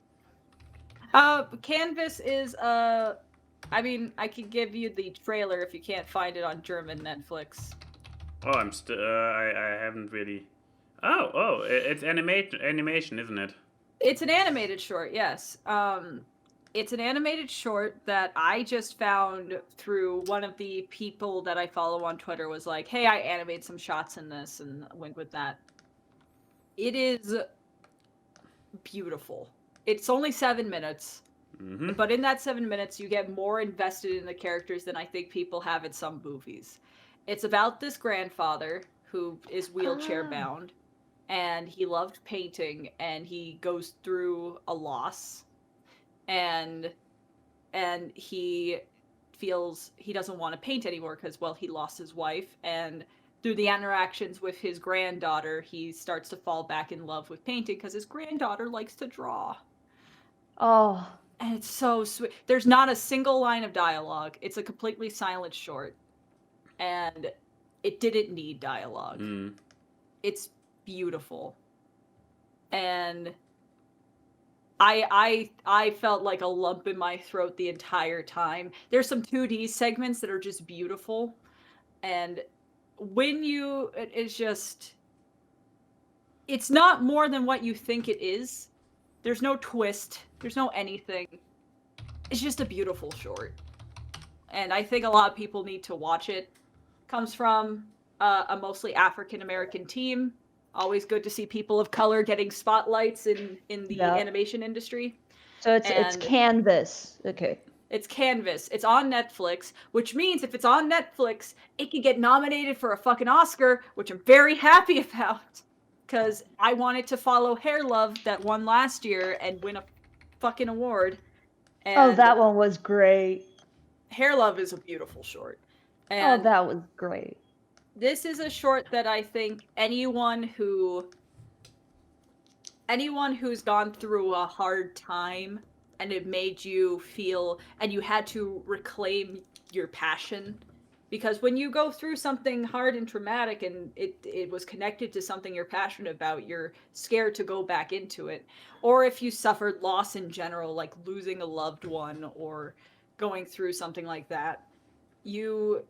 Canvas is I mean, I could give you the trailer if you can't find it on German Netflix. Oh, I'm still. I haven't really. Oh, it's animation, isn't it? It's an animated short, yes. It's an animated short that I just found through one of the people that I follow on Twitter was like, hey, I animated some shots in this and went with that. It is beautiful. It's only 7 minutes, but in that 7 minutes, you get more invested in the characters than I think people have in some movies. It's about this grandfather who is wheelchair bound, and he loved painting, and he goes through a loss, and he feels he doesn't want to paint anymore because, well, he lost his wife, and through the interactions with his granddaughter, he starts to fall back in love with painting because his granddaughter likes to draw. Oh. And it's so sweet. There's not a single line of dialogue. It's a completely silent short. And it didn't need dialogue. It's beautiful. And I felt like a lump in my throat the entire time. There's some 2D segments that are just beautiful. And when it's not more than what you think it is. There's no twist. There's no anything. It's just a beautiful short. And I think a lot of people need to watch it. Comes from a mostly African-American team. Always good to see people of color getting spotlights in the animation industry. So it's Canvas. Okay. It's Canvas. It's on Netflix, which means if it's on Netflix, it can get nominated for a fucking Oscar, which I'm very happy about. Because I wanted to follow Hair Love that won last year and win a fucking award. And that one was great. Hair Love is a beautiful short. And that was great. This is a short that I think anyone who's gone through a hard time and it made you feel, and you had to reclaim your passion. Because when you go through something hard and traumatic and it was connected to something you're passionate about, you're scared to go back into it. Or if you suffered loss in general, like losing a loved one or going through something like that, it would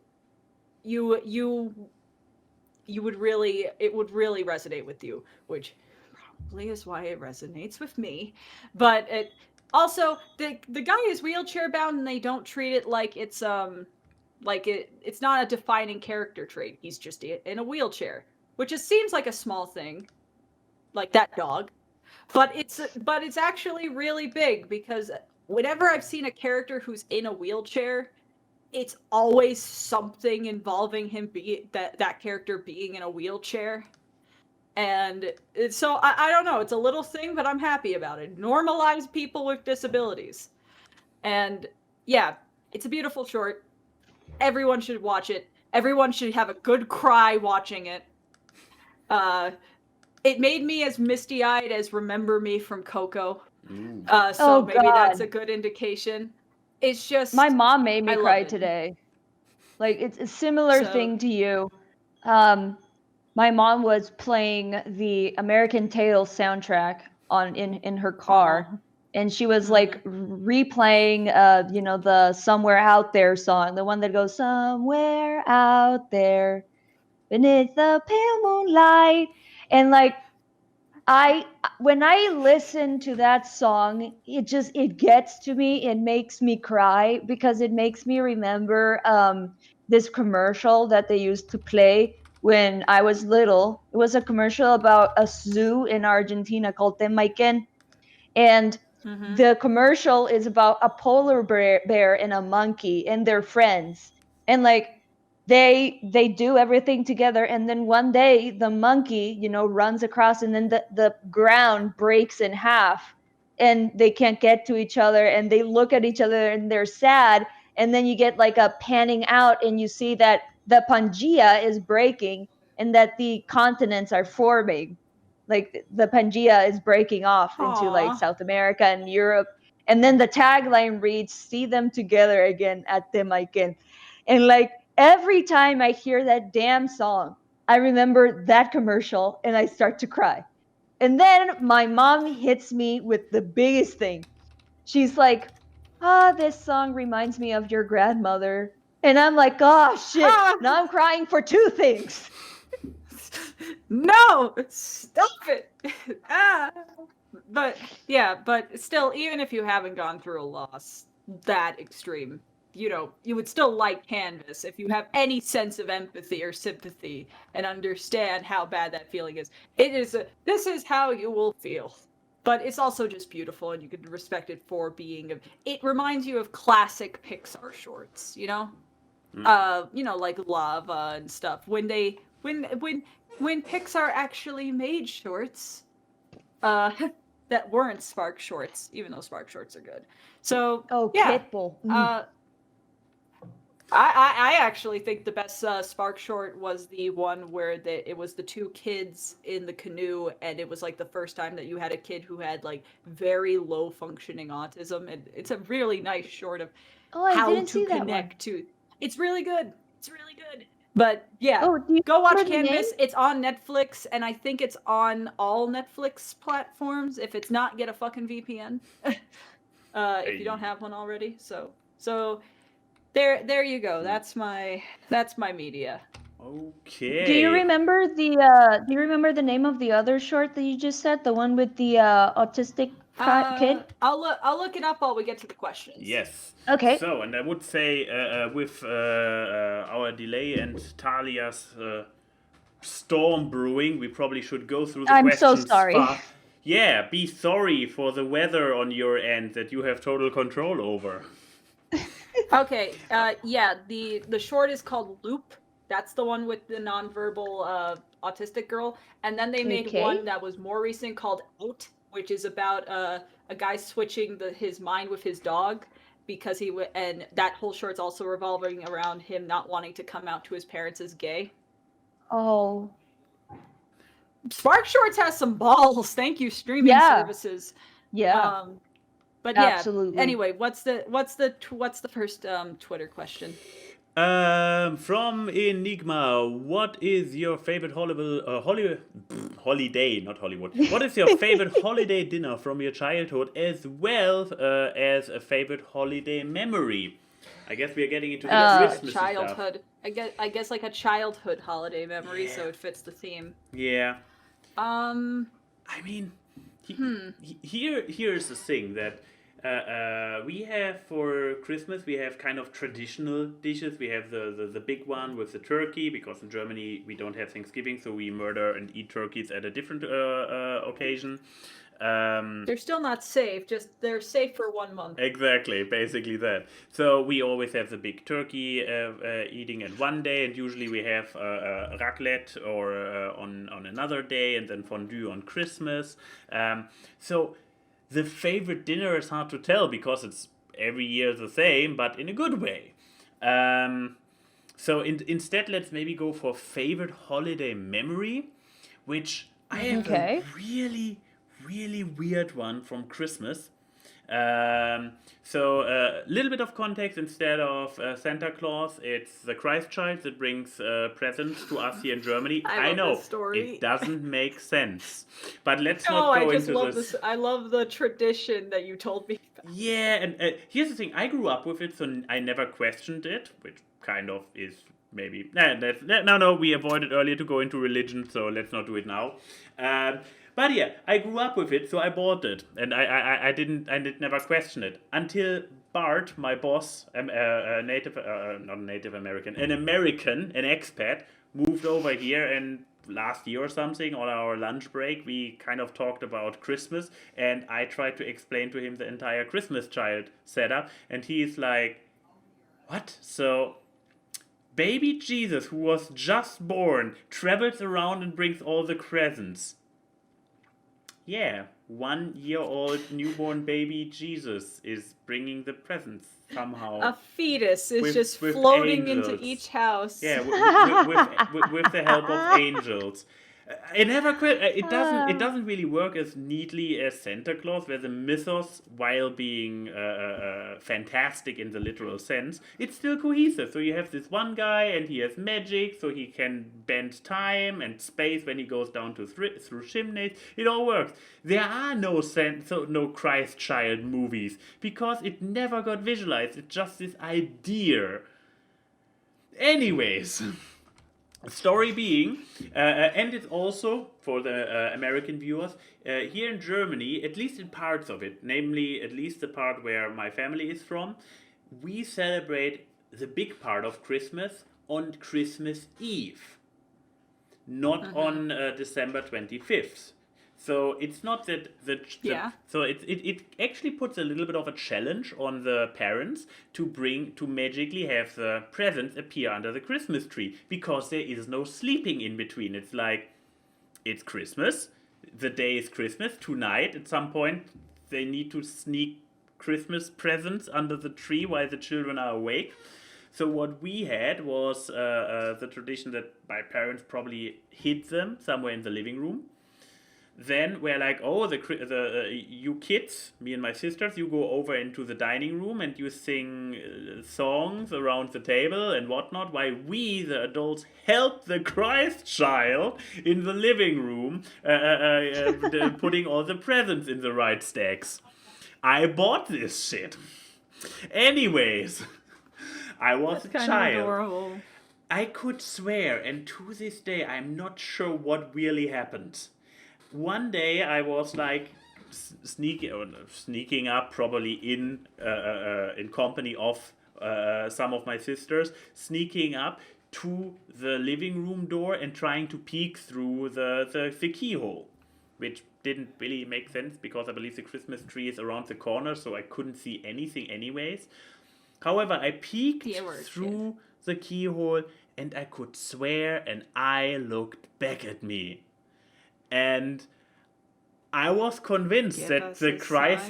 really resonate with you, which probably is why it resonates with me. But it also, the guy is wheelchair bound and they don't treat it like it's it's not a defining character trait. He's just in a wheelchair, which just seems like a small thing, like that dog. But it's actually really big, because whenever I've seen a character who's in a wheelchair, it's always something involving him that character being in a wheelchair. And so I don't know, it's a little thing, but I'm happy about it. Normalize people with disabilities. And yeah, it's a beautiful short. Everyone should watch it. Everyone should have a good cry watching it. It made me as misty-eyed as Remember Me from Coco. So maybe that's a good indication. It's just, my mom made me cry today. Like, it's a similar thing to you. My mom was playing the American Tail soundtrack in her car, and she was like replaying the Somewhere Out There song, the one that goes somewhere out there beneath the pale moonlight. And like, when I listen to that song, it gets to me. It makes me cry because it makes me remember this commercial that they used to play when I was little. It was a commercial about a zoo in Argentina called Temaiken. And the commercial is about a polar bear and a monkey and their friends. And like, they do everything together, and then one day the monkey runs across, and then the ground breaks in half and they can't get to each other, and they look at each other and they're sad. And then you get like a panning out, and you see that the Pangea is breaking and that the continents are forming. Like, the Pangea is breaking off into like South America and Europe. And then the tagline reads, "See them together again at Temaiken." And like, every time I hear that damn song, I remember that commercial and I start to cry. And then my mom hits me with the biggest thing. She's like, this song reminds me of your grandmother. And I'm like, oh shit, now I'm crying for two things. No, stop it. But yeah, but still, even if you haven't gone through a loss that extreme, you would still like Canvas if you have any sense of empathy or sympathy and understand how bad that feeling is. This is how you will feel. But it's also just beautiful, and you can respect it for being. It reminds you of classic Pixar shorts, like Lava and stuff. When Pixar actually made shorts, that weren't Spark shorts, even though Spark shorts are good. So yeah, Pitbull. I actually think the best Spark short was the one where it was the two kids in the canoe, and it was like the first time that you had a kid who had like very low functioning autism, and it's a really nice short of I how didn't to see that one. connect to. It's really good. It's really good. But yeah, Do you go watch remember the Canvas. name? It's on Netflix, and I think it's on all Netflix platforms. If it's not, get a fucking VPN. If you don't have one already. So there you go. That's my media. Okay. Do you remember the name of the other short that you just said? The one with the autistic kid? I'll look it up while we get to the questions. Yes. Okay. So, and I would say with our delay and Talia's storm brewing, we probably should go through the I'm questions. so sorry. Yeah, be sorry for the weather on your end that you have total control over. Okay. Yeah. The short is called Loop. That's the one with the nonverbal autistic girl, and then they made one that was more recent called Out, which is about a guy switching his mind with his dog because and that whole short's also revolving around him not wanting to come out to his parents as gay. Oh. Spark Shorts has some balls. Thank you, streaming services. Yeah. But yeah. Absolutely. Anyway, what's the first Twitter question? From Enigma, what is your favorite holiday, not Hollywood? What is your favorite holiday dinner from your childhood, as well as a favorite holiday memory? I guess we are getting into the Christmas childhood. Stuff. I guess like a childhood holiday memory, so it fits the theme. Yeah. I mean, here's the thing that. We have for Christmas, we have kind of traditional dishes. We have the big one with the turkey, because in Germany we don't have Thanksgiving, so we murder and eat turkeys at a different occasion. They're still not safe, just they're safe for 1 month. Exactly, basically that. So we always have the big turkey eating at one day, and usually we have raclette or on another day, and then fondue on Christmas. So the favorite dinner is hard to tell because it's every year the same, but in a good way. So instead, let's maybe go for favorite holiday memory, which I have a really, really weird one from Christmas. So a little bit of context: instead of Santa Claus, it's the Christ Child that brings presents to us here in Germany. I know it doesn't make sense, but let's not go into this. I love the tradition that you told me about. Yeah, and here's the thing: I grew up with it, so I never questioned it, which kind of is maybe no. We avoided earlier to go into religion, so let's not do it now. But yeah, I grew up with it, so I bought it, and I did never question it until Bart, my boss, an American, an expat, moved over here, and last year or something, on our lunch break, we kind of talked about Christmas, and I tried to explain to him the entire Christmas Child setup, and he's like, "What?" So baby Jesus, who was just born, travels around and brings all the presents. Yeah, 1-year-old newborn baby Jesus is bringing the presents somehow. A fetus is just floating angels into each house. Yeah, with the help of angels. It doesn't really work as neatly as Santa Claus, where the mythos, while being fantastic in the literal sense, it's still cohesive. So you have this one guy, and he has magic, so he can bend time and space when he goes down through chimneys. It all works. There are no Christ Child movies because it never got visualized. It's just this idea. Anyways. Story being, and it's also for the American viewers, here in Germany, at least in parts of it, namely at least the part where my family is from, we celebrate the big part of Christmas on Christmas Eve, not on December 25th. So it's not that so it actually puts a little bit of a challenge on the parents to magically have the presents appear under the Christmas tree, because there is no sleeping in between. It's like, it's Christmas, the day is Christmas, tonight at some point they need to sneak Christmas presents under the tree while the children are awake. So what we had was the tradition that my parents probably hid them somewhere in the living room. Then we're like, oh, you kids, me and my sisters, you go over into the dining room and you sing songs around the table and whatnot, while we, the adults, help the Christ child in the living room, putting all the presents in the right stacks. I bought this shit. Anyways, I was a child. Adorable. I could swear, and to this day, I'm not sure what really happened. One day I was like sneaking up, probably in company of some of my sisters, sneaking up to the living room door and trying to peek through the keyhole, which didn't really make sense because I believe the Christmas tree is around the corner, so I couldn't see anything anyways. However, I peeked through the keyhole and I could swear an eye looked back at me. And I was convinced that the Christ,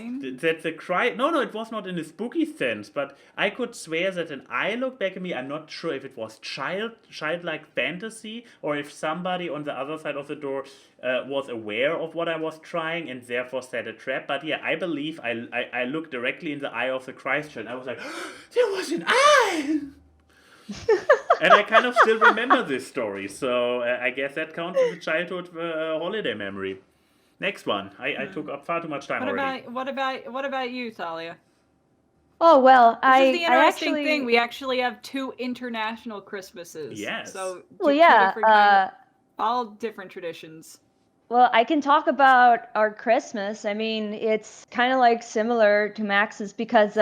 no, it was not in a spooky sense, but I could swear that an eye looked back at me. I'm not sure if it was childlike fantasy, or if somebody on the other side of the door was aware of what I was trying and therefore set a trap. But yeah, I believe I looked directly in the eye of the Christ child. I was like, there was an eye! And I kind of still remember this story, so I guess that counts as a childhood holiday memory. Next one. I took up far too much time already. What about you, Thalia? Oh well, This is the interesting thing. We actually have 2 international Christmases. Yes. So well, all different traditions. Well, I can talk about our Christmas. I mean, it's kind of like similar to Max's because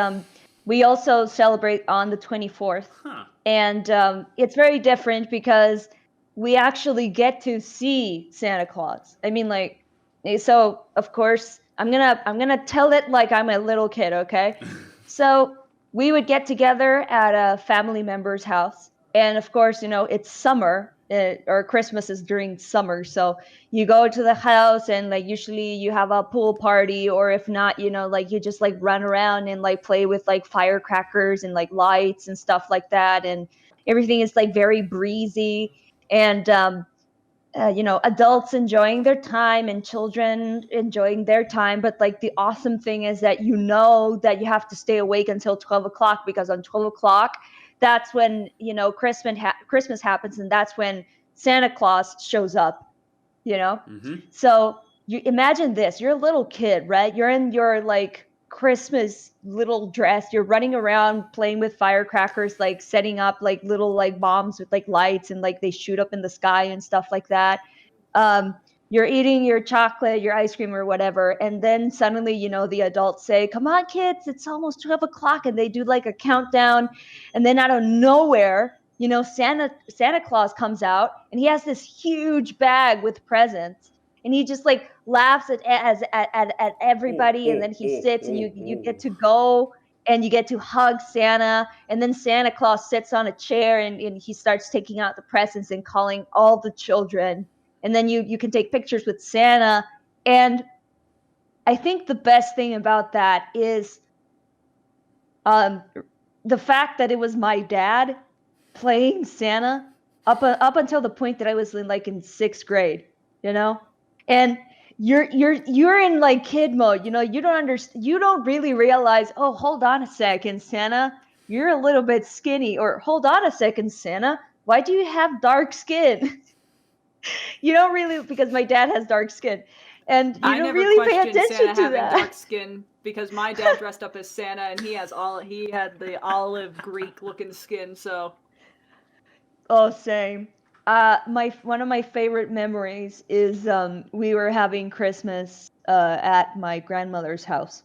we also celebrate on the 24th. Huh. And it's very different because we actually get to see Santa Claus. I mean, like, so of course I'm gonna tell it like I'm a little kid, okay? So we would get together at a family member's house, and of course, you know, it's summer. Or Christmas is during summer, so you go to the house and like usually you have a pool party, or if not, you know, like you just like run around and like play with like firecrackers and like lights and stuff like that, and everything is like very breezy, and you know, adults enjoying their time and children enjoying their time. But like the awesome thing is that you know that you have to stay awake until 12 o'clock, because on 12 o'clock that's when, you know, Christmas happens, and that's when Santa Claus shows up, you know? Mm-hmm. So you imagine this, you're a little kid, right? You're in your like Christmas little dress, you're running around playing with firecrackers, like setting up like little like bombs with like lights, and like they shoot up in the sky and stuff like that. You're eating your chocolate, your ice cream or whatever, and then suddenly, you know, the adults say, come on kids, it's almost 12 o'clock, and they do like a countdown, and then out of nowhere, you know, Santa Claus comes out, and he has this huge bag with presents, and he just like laughs at everybody, and then he sits, and you get to go and you get to hug Santa, and then Santa Claus sits on a chair, and he starts taking out the presents and calling all the children. And then you can take pictures with Santa. And I think the best thing about that is the fact that it was my dad playing Santa up until the point that I was in 6th grade, you know? And you're in like kid mode, you know, you don't really realize, oh, hold on a second, Santa, you're a little bit skinny, or hold on a second, Santa, why do you have dark skin? You don't really, because my dad has dark skin, and you don't really pay attention Santa to having that. dark skin, because my dad dressed up as Santa, and he had the olive Greek looking skin. So, oh, same. One of my favorite memories is we were having Christmas at my grandmother's house,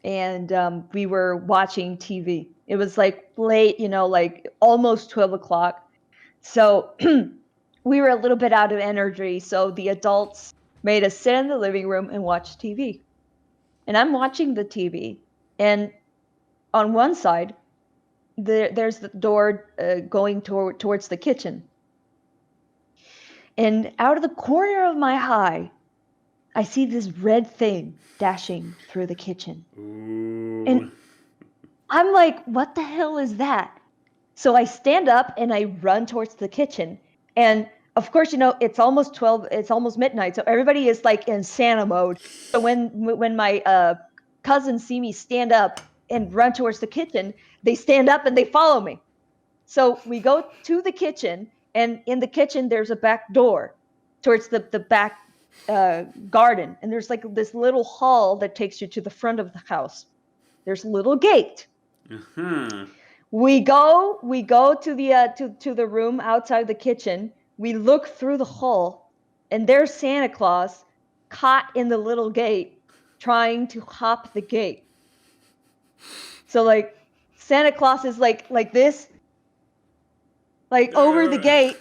and we were watching TV. It was like late, like almost 12 o'clock. So we were a little bit out of energy. So the adults made us sit in the living room and watch TV. And I'm watching the TV, and on one side, there's the door going towards the kitchen. And out of the corner of my eye, I see this red thing dashing through the kitchen. Ooh. And I'm like, what the hell is that? So I stand up and I run towards the kitchen. And of course, it's almost 12, it's almost midnight. So everybody is like in Santa mode. So when my cousins see me stand up and run towards the kitchen, they stand up and they follow me. So we go to the kitchen, and in the kitchen, there's a back door towards the back garden. And there's like this little hall that takes you to the front of the house. There's a little gate. Uh-huh. We go to the room outside the kitchen. We look through the hall, and there's Santa Claus caught in the little gate, trying to hop the gate. So like Santa Claus is like this, like over the gate,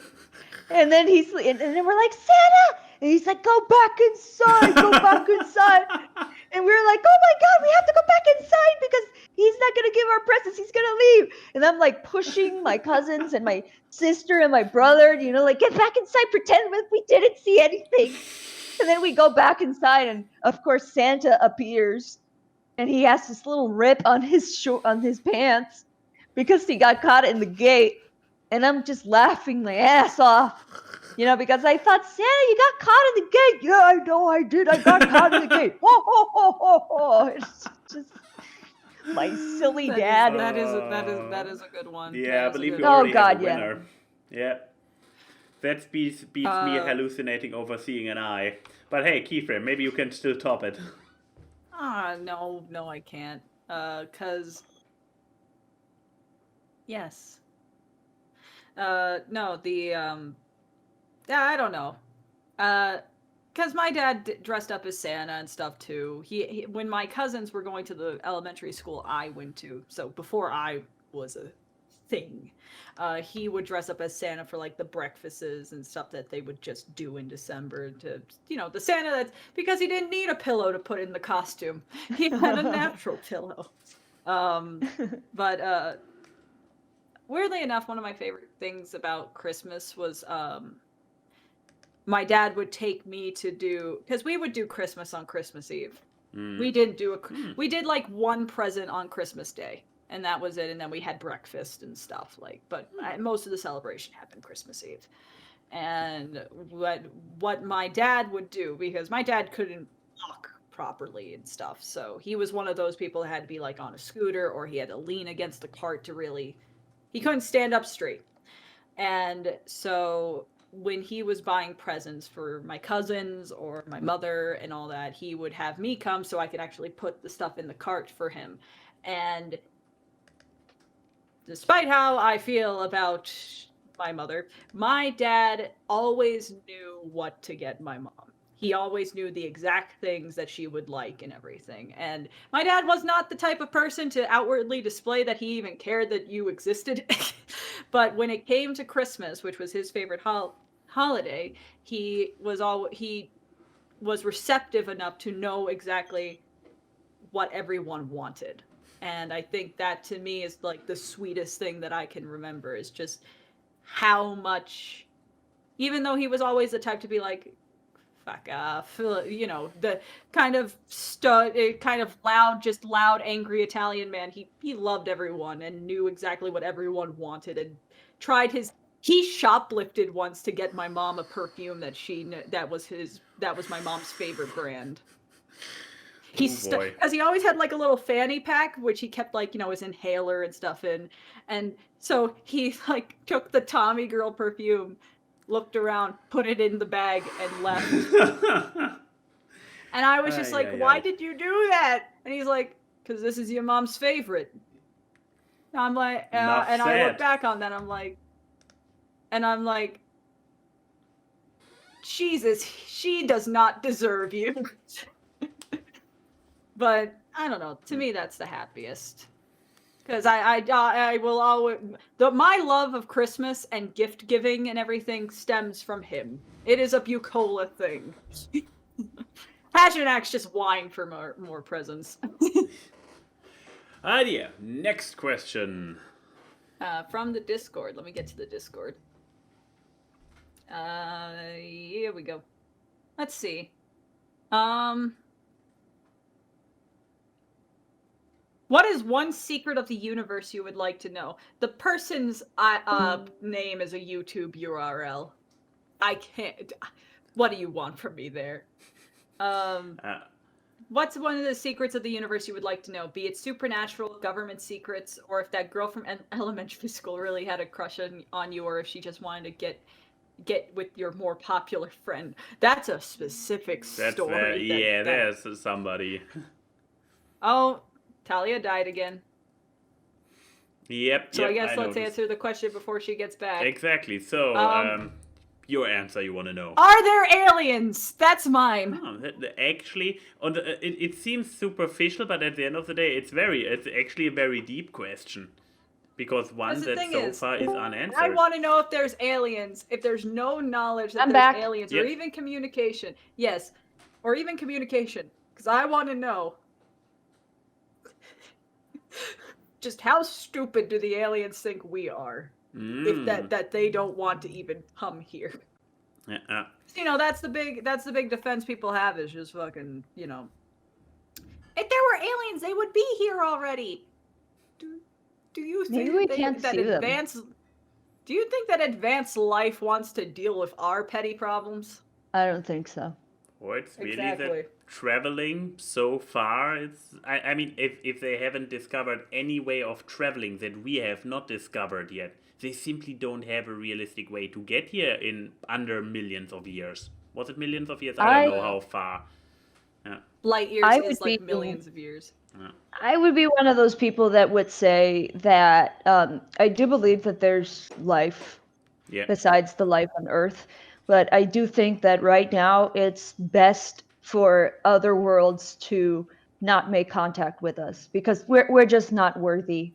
and then and then we're like, Santa, and he's like, go back inside, go back inside. And we're like, oh my God, we have to go back inside because he's not going to give our presents. He's going to leave. And I'm like pushing my cousins and my sister and my brother, like get back inside, pretend like we didn't see anything. And then we go back inside, and of course Santa appears, and he has this little rip on his pants because he got caught in the gate. And I'm just laughing my ass off. Because I thought, Santa, you got caught in the gate. Yeah, I know I did. I got caught in the gate. Ho, ho, ho, ho, ho. It's just my silly dad. That is a good one. Yeah, I believe you one. already Oh, God, have a winner. Yeah. That beats me hallucinating over seeing an eye. But hey, Keyframe, maybe you can still top it. No, I can't. 'Cause... Yes. No, I don't know. Because my dad dressed up as Santa and stuff too. He when my cousins were going to the elementary school I went to, so before I was a thing, he would dress up as Santa for like the breakfasts and stuff that they would just do in December to, the Santa that's, because he didn't need a pillow to put in the costume. He had a natural pillow. But weirdly enough, one of my favorite things about Christmas was my dad would take me to do, because we would do Christmas on Christmas Eve. We did like one present on Christmas Day, and that was it. And then we had breakfast and stuff but most of the celebration happened Christmas Eve. And what my dad would do, because my dad couldn't walk properly and stuff, so he was one of those people that had to be like on a scooter, or he had to lean against the cart to really, he couldn't stand up straight. And so when he was buying presents for my cousins or my mother and all that, he would have me come so I could actually put the stuff in the cart for him. And despite how I feel about my mother, my dad always knew what to get my mom. He always knew the exact things that she would like and everything. And my dad was not the type of person to outwardly display that he even cared that you existed. But when it came to Christmas, which was his favorite holiday, he was receptive enough to know exactly what everyone wanted. And I think that to me is like the sweetest thing that I can remember, is just how much, even though he was always the type to be like, fuck off, the kind of loud, angry Italian man, he loved everyone and knew exactly what everyone wanted, and he shoplifted once to get my mom a perfume that was my mom's favorite brand. Because he always had like a little fanny pack, which he kept like, his inhaler and stuff in. And so he like took the Tommy Girl perfume, looked around, put it in the bag, and left. And I was just why did you do that? And he's like, because this is your mom's favorite. And I'm like, and I look back on that, I'm like, Jesus, she does not deserve you. But I don't know. To me, that's the happiest. Because I will always my love of Christmas and gift giving and everything stems from him. It is a Bucola thing. Passionac's just whine for more presents. Idea. Next question. From the Discord. Let me get to the Discord. Here we go. Let's see. What is one secret of the universe you would like to know? The person's name is a YouTube URL. I can't. What do you want from me there? What's one of the secrets of the universe you would like to know? Be it supernatural, government secrets, or if that girl from elementary school really had a crush on you, or if she just wanted to get with your more popular friend. That's a specific story. There's somebody. Oh, Talia died again. Yep. So I guess let's answer the question before she gets back. Exactly. So, your answer you want to know. Are there aliens? That's mine. Oh, actually, it seems superficial, but at the end of the day, it's actually a very deep question. Because one that so far is unanswered. I want to know if there's aliens, if there's no knowledge that there's aliens, or even communication. Yes, or even communication. Because I want to know. Just how stupid do the aliens think we are? If that they don't want to even come here. Yeah. You know, that's the big defense people have is just fucking, you know. If there were aliens, they would be here already. Do you think Do you think that advanced life wants to deal with our petty problems? I don't think so. Or it's really that traveling so far, I mean, if they haven't discovered any way of traveling that we have not discovered yet, they simply don't have a realistic way to get here in under millions of years. Was it millions of years? I don't know how far. Yeah. Light years is like millions of years. Yeah. I would be one of those people that would say that I do believe that there's life besides the life on Earth. But I do think that right now it's best for other worlds to not make contact with us because we're just not worthy.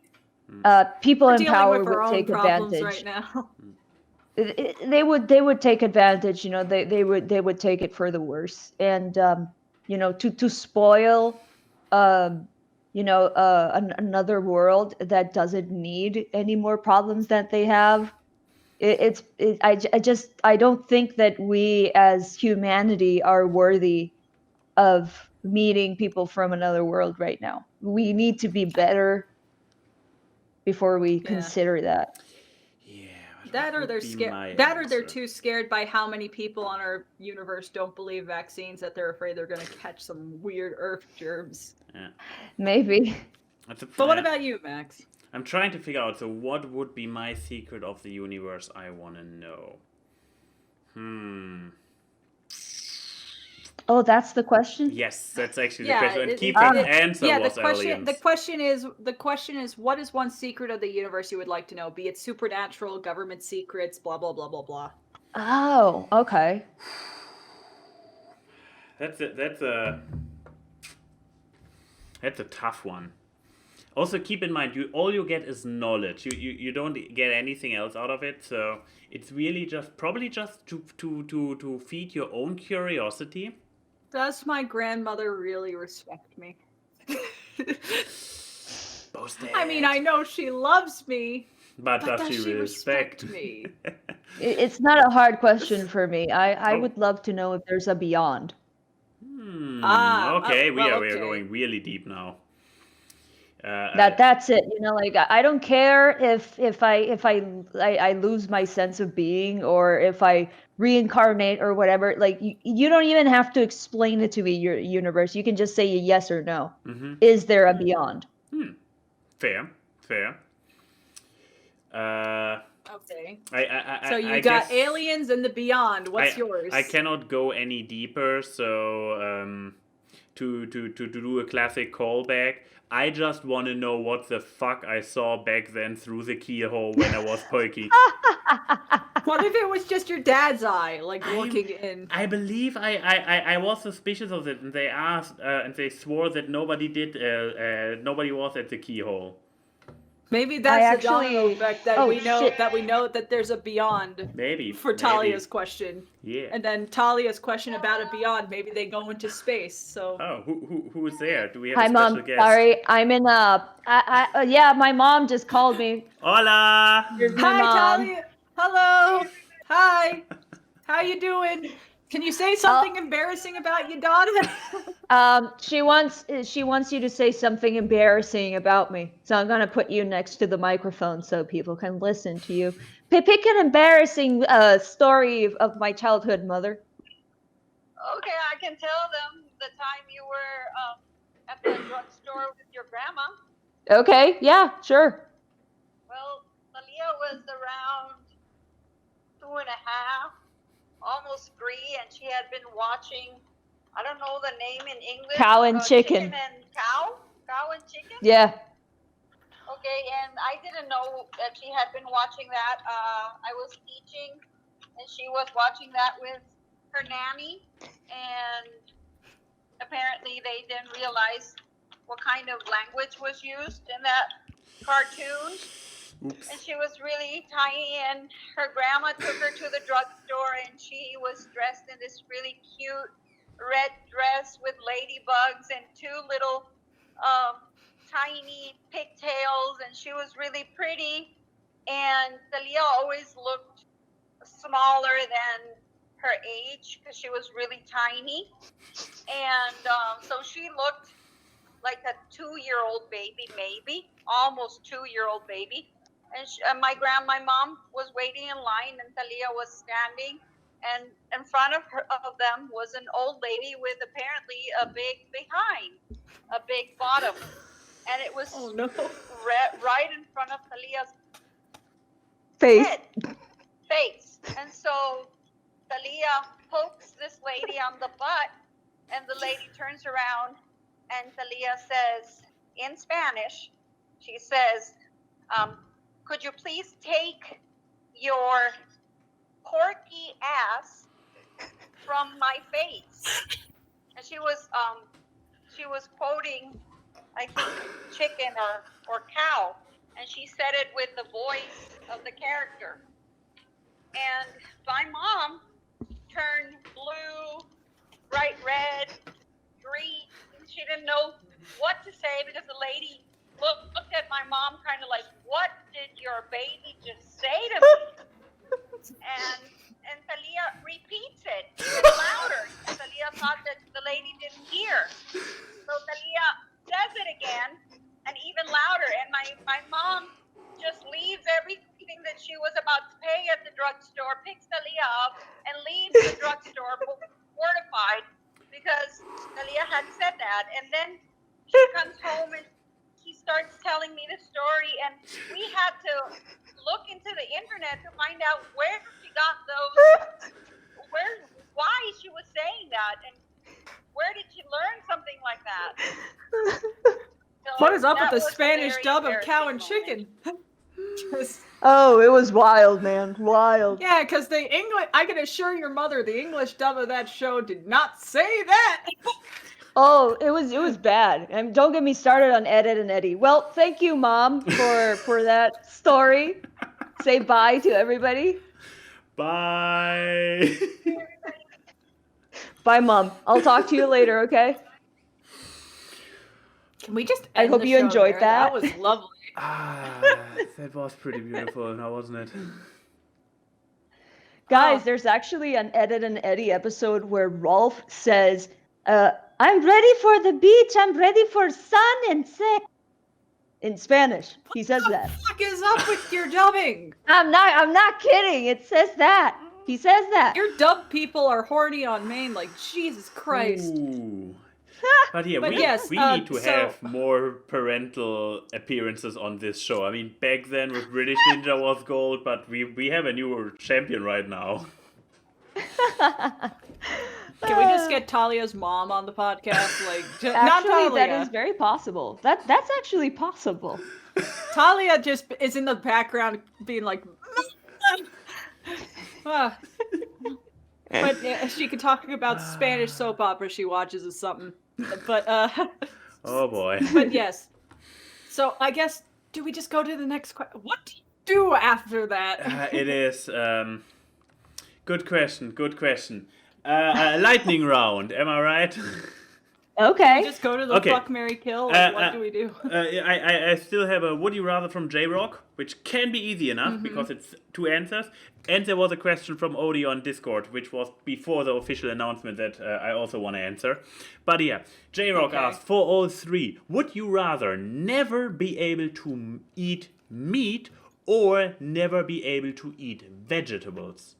People in power would take advantage. Right now. They would take advantage. You know, they would take it for the worse, and you know, to spoil, you know, another world that doesn't need any more problems that they have. I don't think that we as humanity are worthy of meeting people from another world right now. We need to be better before we consider that. Yeah. That or they're scared. That or they're too scared by how many people on our universe don't believe vaccines that they're afraid they're going to catch some weird Earth germs. Yeah. Maybe. But what about you, Max? I'm trying to figure out, so what would be my secret of the universe I want to know? Oh, that's the question? Yes, that's actually the question. And Keyframe's answer was aliens. The question is, what is one secret of the universe you would like to know? Be it supernatural, government secrets, blah, blah, blah, blah, blah. Oh, okay. That's a tough one. Also, keep in mind, all you get is knowledge. You don't get anything else out of it. So it's really probably just to feed your own curiosity. Does my grandmother really respect me? I mean, I know she loves me. But does she respect me? It's not a hard question for me. I would love to know if there's a beyond. Okay, we are going really deep now. That's it. You know, like I don't care if I lose my sense of being or if I reincarnate or whatever. Like you don't even have to explain it to me, your universe. You can just say yes or no. Mm-hmm. Is there a beyond? Fair. Okay. So you got aliens and the beyond. What's yours? I cannot go any deeper. So to do a classic callback, I just want to know what the fuck I saw back then through the keyhole when I was poking. What if it was just your dad's eye, like looking in? I believe I was suspicious of it, and they asked and they swore that nobody did. Nobody was at the keyhole. Maybe that's the domino actually- effect that Oh, we know shit. that there's a beyond Maybe for Talia's question. Yeah. And then Talia's question about a beyond, maybe they go into space. So Oh, who is there? Do we have Hi, a special Mom. guest? Sorry, I'm in yeah, my mom just called me. Hola. Here's my hi mom. Talia. Hello. Hi. How you doing? Can you say something embarrassing about your daughter? She wants you to say something embarrassing about me. So I'm gonna put you next to the microphone so people can listen to you. Pick an embarrassing story of my childhood, mother. Okay, I can tell them the time you were at the drugstore with your grandma. Okay, yeah, sure. Well, Talia was around 2.5, almost 3, and she had been watching, I don't know the name in English. Cow and chicken. Chicken and cow? Cow and chicken? Yeah. Okay, and I didn't know that she had been watching that. I was teaching, and she was watching that with her nanny, and apparently they didn't realize what kind of language was used in that cartoon. Oops. And she was really tiny, and her grandma took her to the drugstore, and she was dressed in this really cute red dress with ladybugs and 2 little tiny pigtails, and she was really pretty. And Talia always looked smaller than her age because she was really tiny. And so she looked like a 2-year-old baby, maybe almost 2-year-old baby. And my mom was waiting in line, and Talia was standing, and in front of them was an old lady with apparently a big behind, a big bottom, and it was right in front of Talia's face. And so Talia pokes this lady on the butt, and the lady turns around, and Talia says in Spanish, she says, could you please take your porky ass from my face? And she was quoting, I think, chicken or cow, and she said it with the voice of the character. And my mom turned blue, bright red, green. She didn't know what to say because the lady looked at my mom kind of like, what did your baby just say to me? And Talia repeats it even louder. Talia thought that the lady didn't hear. So Talia says it again and even louder. And my mom just leaves everything that she was about to pay at the drugstore, picks Talia up, and leaves the drugstore mortified because Talia had said that. And then she comes home and she starts telling me the story, and we had to look into the internet to find out where she got those, why she was saying that, and where did she learn something like that? So what is up with that the was a Spanish very dub of Cow and embarrassing Chicken? Oh, it was wild, man. Wild. Yeah, because the English, I can assure your mother, the English dub of that show did not say that. Oh, it was bad. And don't get me started on Edit and Eddie. Well, thank you, Mom, for that story. Say bye to everybody. Bye. Bye, Mom. I'll talk to you later, okay? Can we just I end hope the you show enjoyed there? that. That was lovely. That was pretty beautiful, now wasn't it? Guys, Oh. there's actually an Edit and Eddie episode where Rolf says, I'm ready for the beach. I'm ready for sun and sex. In Spanish, he says that. What the fuck is up with your dubbing? I'm not kidding. It says that. He says that. Your dub people are horny on Maine, like Jesus Christ. Ooh. But yeah, But we yes, need to so- have more parental appearances on this show. I mean, back then with British Ninja was gold, but we have a new champion right now. Can we just get Talia's mom on the podcast? Like, not Actually, Talia. that is very possible. That's actually possible. Talia just is in the background being like, Ah. But she could talk about Spanish soap opera she watches or something. But Oh boy. but yes. So I guess do we just go to the next question? What do you do after that? It is. Good question. Good question. Lightning round. Am I right? Okay. We just go to the Okay. fuck, marry, kill. Like, what do we do? I still have a would you rather from J-Rock, which can be easy enough because it's 2 answers. And there was a question from Odie on Discord, which was before the official announcement that I also want to answer. But yeah, J-Rock Okay. asked, for all 3, would you rather never be able to eat meat or never be able to eat vegetables?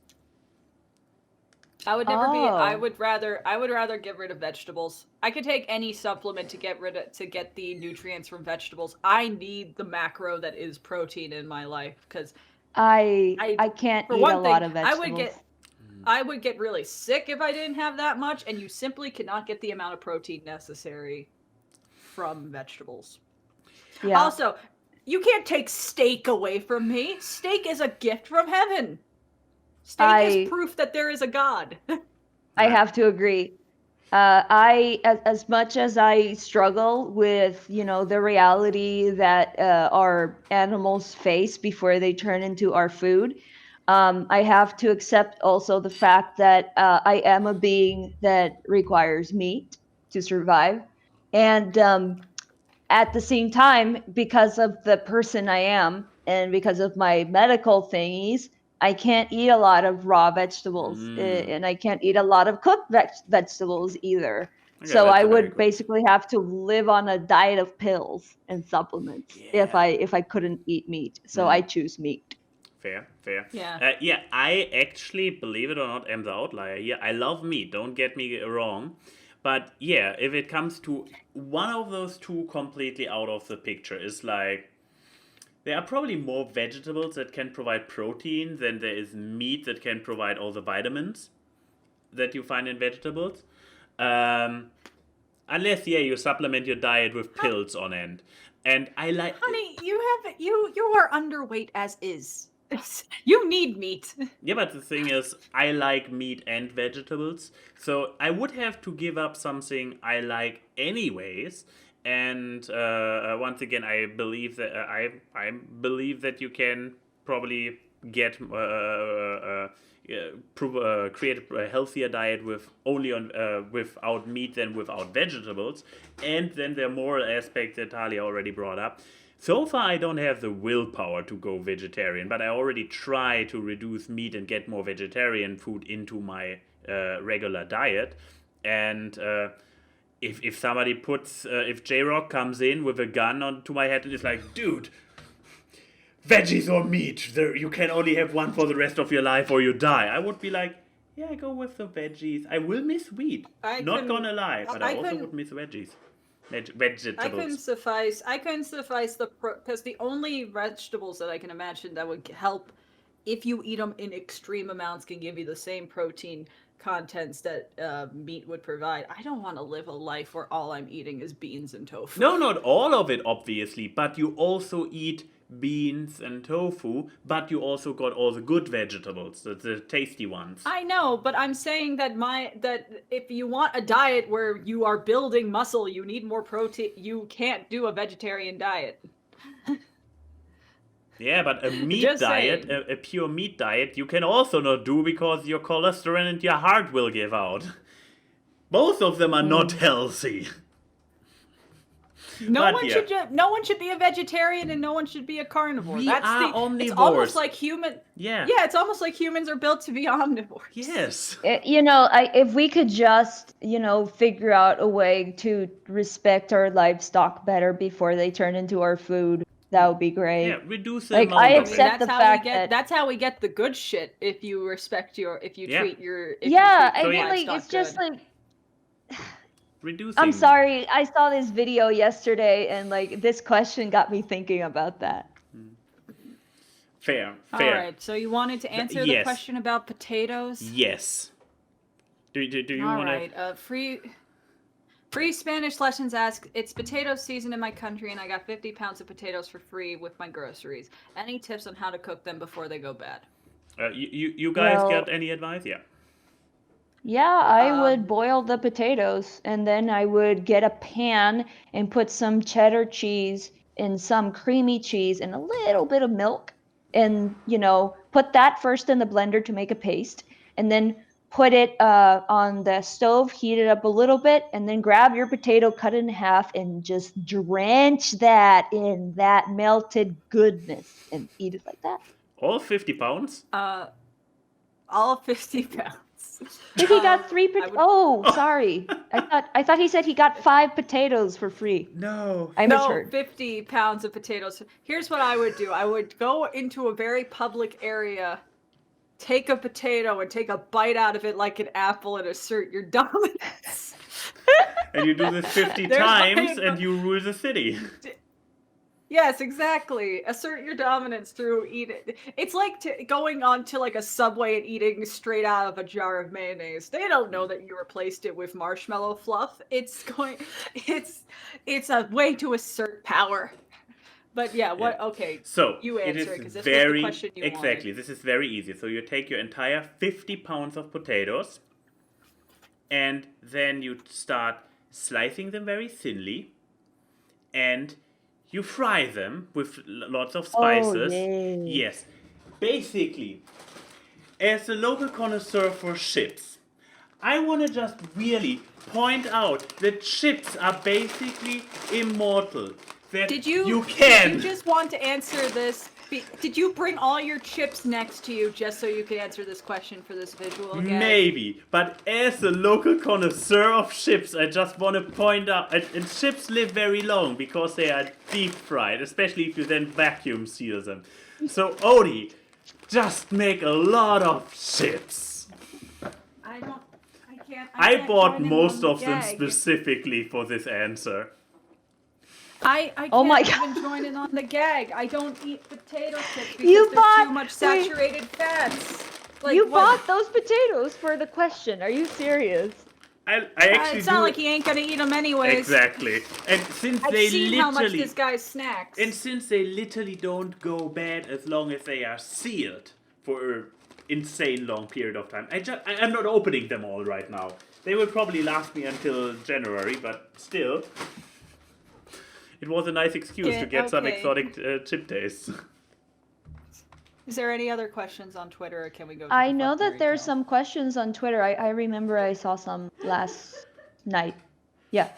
I would never be. I Oh. would rather get rid of vegetables. I could take any supplement to get the nutrients from vegetables. I need the macro that is protein in my life because I can't for eat one a lot thing, of vegetables. I would get really sick if I didn't have that much, and you simply cannot get the amount of protein necessary from vegetables. Yeah. Also, you can't take steak away from me. Steak is a gift from heaven. Steak is proof that there is a God. I have to agree. As much as I struggle with, the reality that our animals face before they turn into our food, I have to accept also the fact that I am a being that requires meat to survive. And at the same time, because of the person I am and because of my medical thingies, I can't eat a lot of raw vegetables and I can't eat a lot of cooked vegetables either. Okay, So that's I a very would good- basically have to live on a diet of pills and supplements if I couldn't eat meat. So I choose meat. Fair, fair. Yeah. Yeah, I actually, believe it or not, am the outlier here. I love meat, don't get me wrong. But yeah, if it comes to one of those 2 completely out of the picture, is like, there are probably more vegetables that can provide protein than there is meat that can provide all the vitamins that you find in vegetables. Unless, yeah, you supplement your diet with pills on end. And I like... Honey, you are underweight as is. You need meat. Yeah, but the thing is, I like meat and vegetables, so I would have to give up something I like anyways. And once again, I believe that I believe that you can probably get create a healthier diet with only on without meat than without vegetables. And then the moral aspect that Talia already brought up. So far, I don't have the willpower to go vegetarian, but I already try to reduce meat and get more vegetarian food into my regular diet. And if somebody puts, if J-Rock comes in with a gun onto my head and is like, dude, veggies or meat, you can only have one for the rest of your life or you die, I would be like, yeah, I go with the veggies. I will miss wheat. Not gonna lie, but I also would miss veggies. Vegetables. I couldn't suffice because the only vegetables that I can imagine that would help if you eat them in extreme amounts can give you the same protein contents that meat would provide. I don't want to live a life where all I'm eating is beans and tofu. No, not all of it, obviously, but you also eat beans and tofu, but you also got all the good vegetables, the tasty ones. I know, but I'm saying that if you want a diet where you are building muscle, you need more protein. You can't do a vegetarian diet. Yeah, but a meat Just diet, saying. a pure meat diet, you can also not do because your cholesterol and your heart will give out. Both of them are not healthy. No But one yeah. no one should be a vegetarian and no one should be a carnivore. We That's are It's omnivores. almost like human. Yeah. Yeah, it's almost like humans are built to be omnivores. Yes. If we could just, figure out a way to respect our livestock better before they turn into our food, that would be great. Yeah, reduce the Like, amount I of accept it. the fact that that's how we get the good shit. If you respect if you Yeah. treat your yeah, you I treat mean, your like, livestock it's just good. like, Reducing. I'm sorry, I saw this video yesterday and like this question got me thinking about that. Fair. All right, so you wanted to answer the yes. question about potatoes? Yes. Do you All want to? right, Free Spanish Lessons asks, it's potato season in my country and I got 50 pounds of potatoes for free with my groceries. Any tips on how to cook them before they go bad? You guys Well- got any advice? Yeah. Yeah, I would boil the potatoes and then I would get a pan and put some cheddar cheese and some creamy cheese and a little bit of milk and, put that first in the blender to make a paste and then put it on the stove, heat it up a little bit, and then grab your potato, cut it in half, and just drench that in that melted goodness and eat it like that. All 50 pounds? All 50 pounds. If he got three I would- Oh, sorry. I thought he said he got 5 potatoes for free. No. I No, misheard. 50 pounds of potatoes. Here's what I would do. I would go into a very public area, take a potato and take a bite out of it like an apple and assert your dominance. And you do this 50 There's times my- and you rule the city. Yes, exactly. Assert your dominance through eating. It's like going on to like a Subway and eating straight out of a jar of mayonnaise. They don't know that you replaced it with marshmallow fluff. It's a way to assert power. But yeah, what? Yeah. Okay, So, you it answer is it because this very, was the question you exactly, wanted. this is very easy. So you take your entire 50 pounds of potatoes and then you start slicing them very thinly and you fry them with lots of spices. yay. Yes. Basically, as a local connoisseur for chips, I want to just really point out that chips are basically immortal. That Did you can. Did you just want to answer this? Did you bring all your chips next to you just so you could answer this question for this visual gag? Maybe, but as a local connoisseur of chips, I just want to point out, and chips live very long because they are deep fried, especially if you then vacuum seal them. So Odie, just make a lot of chips. I can't. I can't bought join in most on of the them gag. specifically for this answer. I can't Oh my even join in on the gag. I don't eat potato chips because You there's bought- too much wait. saturated fats. Like, You what? bought those potatoes for the question. Are you serious? I actually It's do not like he ain't gonna eat them anyways. exactly, and since I've they seen how much literally this guy snacks. And since they literally don't go bad as long as they are sealed for an insane long period of time, I'm not opening them all right now. They will probably last me until January, but still, it was a nice excuse to get some Okay. exotic chip tastes. Is there any other questions on Twitter, or can we go? To I the know fuck, that Mary there's Kill? some questions on Twitter. I remember I saw some last night. Yeah.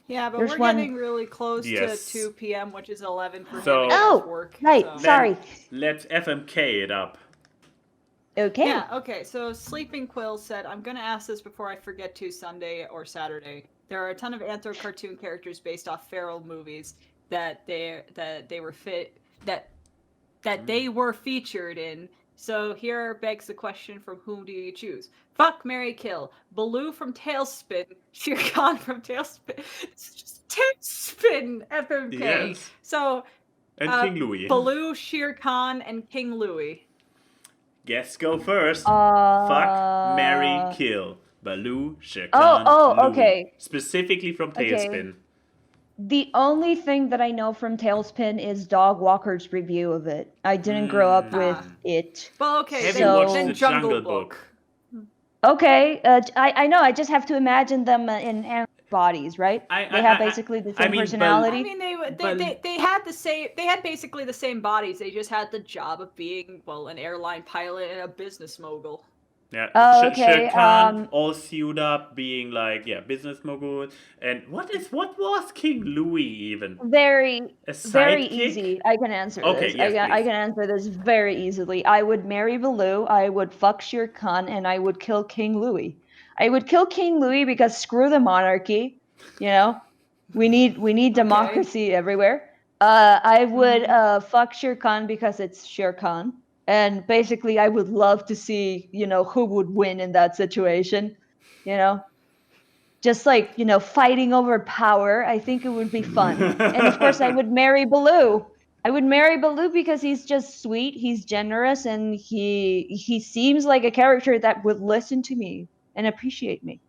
Yeah, but there's we're one- getting really close Yes. to 2 p.m., which is 11 for So- him and Oh, his work. right. so- Sorry. Let's FMK it up. Okay. Yeah, okay, so Sleeping Quill said, I'm gonna ask this before I forget to Sunday or Saturday. There are a ton of anthro cartoon characters based off feral movies that they were featured in. So here begs the question, from whom do you choose? Fuck, marry, kill. Baloo from Tailspin, Shere Khan from Tailspin. It's just Tailspin FMK. Yes. So And King Louis. Baloo, Shere Khan, and King Louis. Guess go first. Uh, Fuck, marry, kill. Baloo, Shere Oh, Khan, oh, Louis. okay. Specifically from Okay. Tailspin. The only thing that I know from Tailspin is Dog Walker's review of it. I didn't grow up with it. Well, okay, Have you watched then the Jungle, Jungle Book. Book? Okay, I know. I just have to imagine them in animal bodies, right? They have basically the same mean, personality. I mean, But- they had the same. They had basically the same bodies. They just had the job of being, well, an airline pilot and a business mogul. Yeah, Oh, Shere okay, Khan all suited up, being like, business mogul. And what was King Louis even? Very A Very sidekick? easy. I can answer Okay, this. yes, I please. can answer this very easily. I would marry Baloo, I would fuck Shere Khan, and I would kill King Louis. I would kill King Louis because screw the monarchy. You know? We need democracy everywhere. I would fuck Shere Khan because it's Shere Khan. And basically I would love to see, who would win in that situation. Just like, fighting over power. I think it would be fun. And of course I would marry Baloo. I would marry Baloo because he's just sweet, he's generous, and he seems like a character that would listen to me and appreciate me.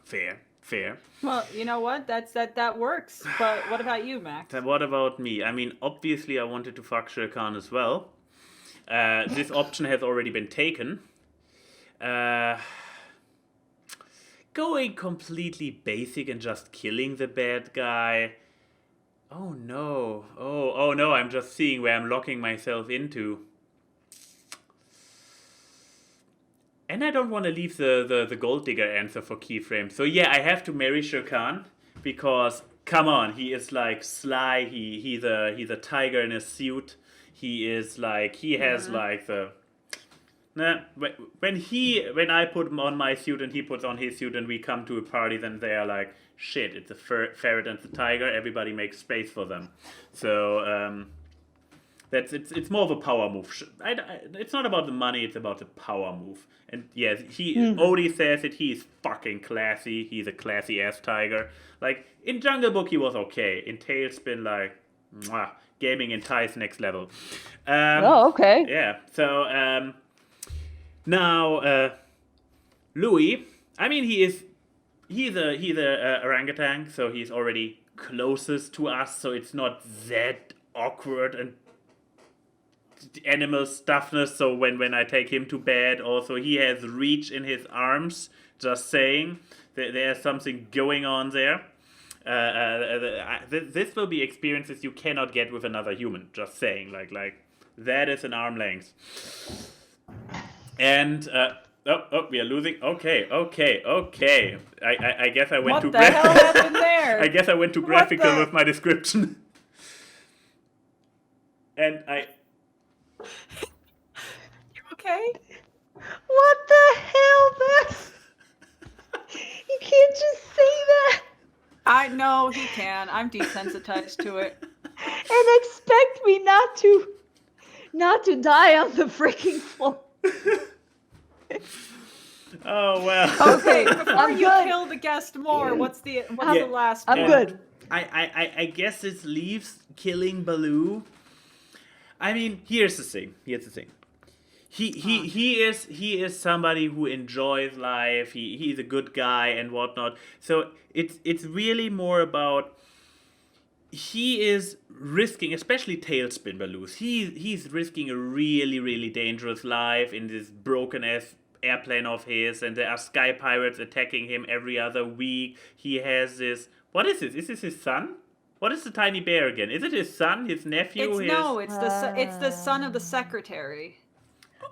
Fair. Well, you know what? That works. But what about you, Max? Then what about me? I mean, obviously I wanted to fuck Shere Khan as well. This option has already been taken. Going completely basic and just killing the bad guy. Oh no. Oh no, I'm just seeing where I'm locking myself into. And I don't want to leave the gold digger answer for Keyframe. So yeah, I have to marry Shere Khan because come on, he is like sly. He's a tiger in a suit. He is like he has like the. Nah, when I put on my suit and he puts on his suit and we come to a party, then they are like, shit, it's a ferret and the tiger. Everybody makes space for them. So it's more of a power move. It's not about the money, it's about the power move. And yes, Odie says it, he's fucking classy. He's a classy ass tiger. Like, in Jungle Book he was okay. In Tailspin, like, mwah, gaming entice next level. Okay. Yeah, so, now, Louis, I mean, he's a orangutan, so he's already closest to us, so it's not that awkward and animal stuffness. So when I take him to bed, also he has reach in his arms. Just saying, there's something going on there. This will be experiences you cannot get with another human. Just saying, like that is an arm length. And we are losing. Okay. I guess I went What too the hell happened there? I guess I went too graphical with my description. And You okay? What the hell, Beth? You can't just say that I know he can. I'm desensitized to it. and expect me not to die on the freaking floor. Oh well. Okay, before I'm you good. kill the guest more, what's the last I'm one? good. I guess this leaves killing Baloo. I mean, here's the thing. He is somebody who enjoys life. He's a good guy and whatnot. So it's really more about he is risking, especially Tailspin Baloos. He's risking a really, really dangerous life in this broken ass airplane of his, and there are sky pirates attacking him every other week. He has this. What is this? Is this his son? What is the tiny bear again? Is it his son, his nephew? It's the son of the secretary.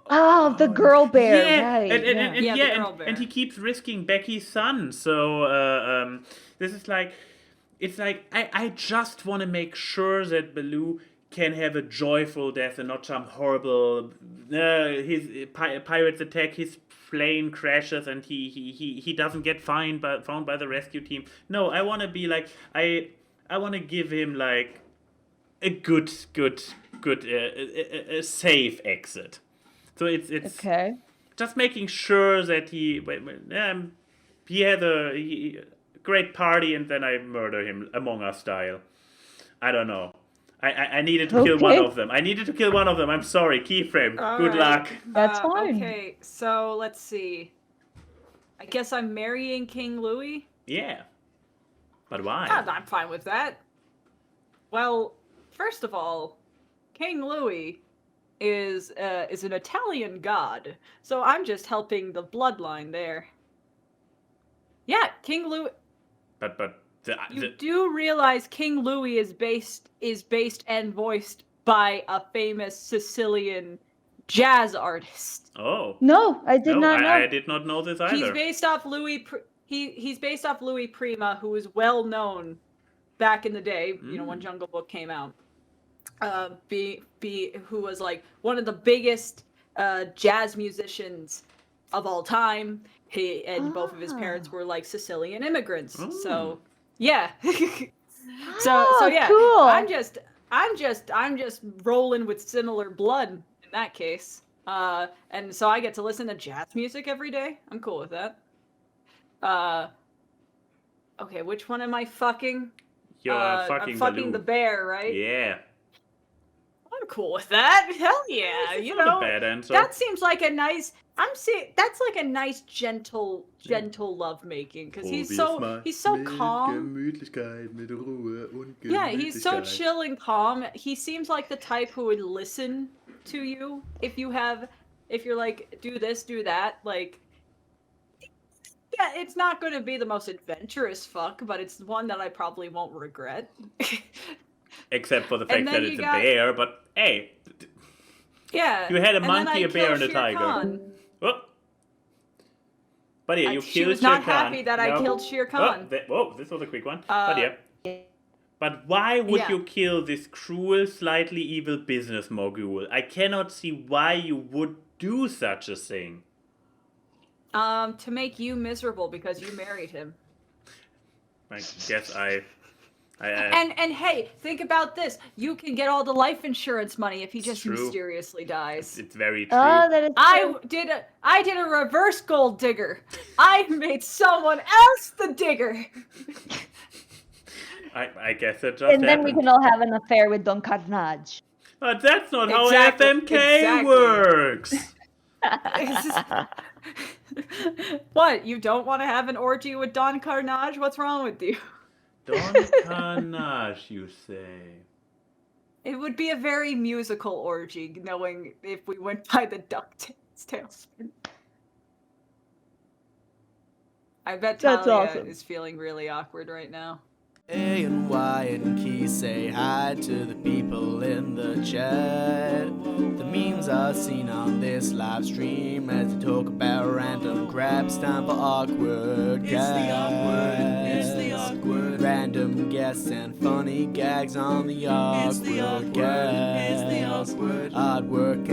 Oh, the girl bear, Yeah, right? and girl bear. and he keeps risking Becky's son. So this is like, it's like I just want to make sure that Baloo can have a joyful death and not some horrible. His pirates attack, his plane crashes, and he doesn't get found by the rescue team. No, I want to be like I want to give him like a good a safe exit. So it's Okay. just making sure that he had a great party and then I murder him Among Us style. I don't know. I needed to kill one Okay. of them. I'm sorry, Keyframe. All Good right. luck. That's fine. Okay, so let's see. I guess I'm marrying King Louis. Yeah. But why? I'm fine with that. Well, first of all, King Louis is an Italian god, so I'm just helping the bloodline there. Yeah, King Louis. But You do realize King Louis is based and voiced by a famous Sicilian jazz artist. oh. No, I did not know. I did not know this either. He's based off he's based off Louis Prima, who was well known back in the day, you know, when Jungle Book came out. Who was like one of the biggest jazz musicians of all time. Both of his parents were like Sicilian immigrants. So yeah. so yeah. Cool. I'm just rolling with similar blood in that case. And so I get to listen to jazz music every day. I'm cool with that. Okay, which one am I fucking? You're I'm fucking Baloo. the bear, right? Yeah. I'm cool with that. Hell yeah, It's you not know. a bad answer. That seems like a nice. That's like a nice, gentle lovemaking because he's so calm. Yeah, he's so chill and calm. He seems like the type who would listen to you if you're like, do this, do that, like, yeah, it's not going to be the most adventurous fuck, but it's one that I probably won't regret. Except for the fact And then that you it's got- a bear, but hey, Yeah. you had a and then monkey, I a bear, kill and a Shere tiger. Khan. Oh. But yeah, you She killed was Shere not Khan. happy that I No. killed Shere Oh, Khan. whoa, this was a quick one. But yeah. Yeah. But why would Yeah. you kill this cruel, slightly evil business mogul? I cannot see why you would do such a thing. To make you miserable because you married him. I guess I And hey, think about this. You can get all the life insurance money if he just True. mysteriously dies. it's very true. Oh, that is true. I did a reverse gold digger. I made someone else the digger. I guess it just And then we happened. can all have an affair with Don Carnage. But that's not how Exactly, FMK exactly. works. What? You don't want to have an orgy with Don Carnage? What's wrong with you? Don Carnage, you say? It would be a very musical orgy, knowing if we went by the DuckTales tailspin. I bet That's Talia awesome. is feeling really awkward right now. A and Y and Key say hi to the people in the chat. The memes are seen on this live stream as they talk about random crap. It's time for awkward guests. Random guests and funny gags on the awkward guests. Artwork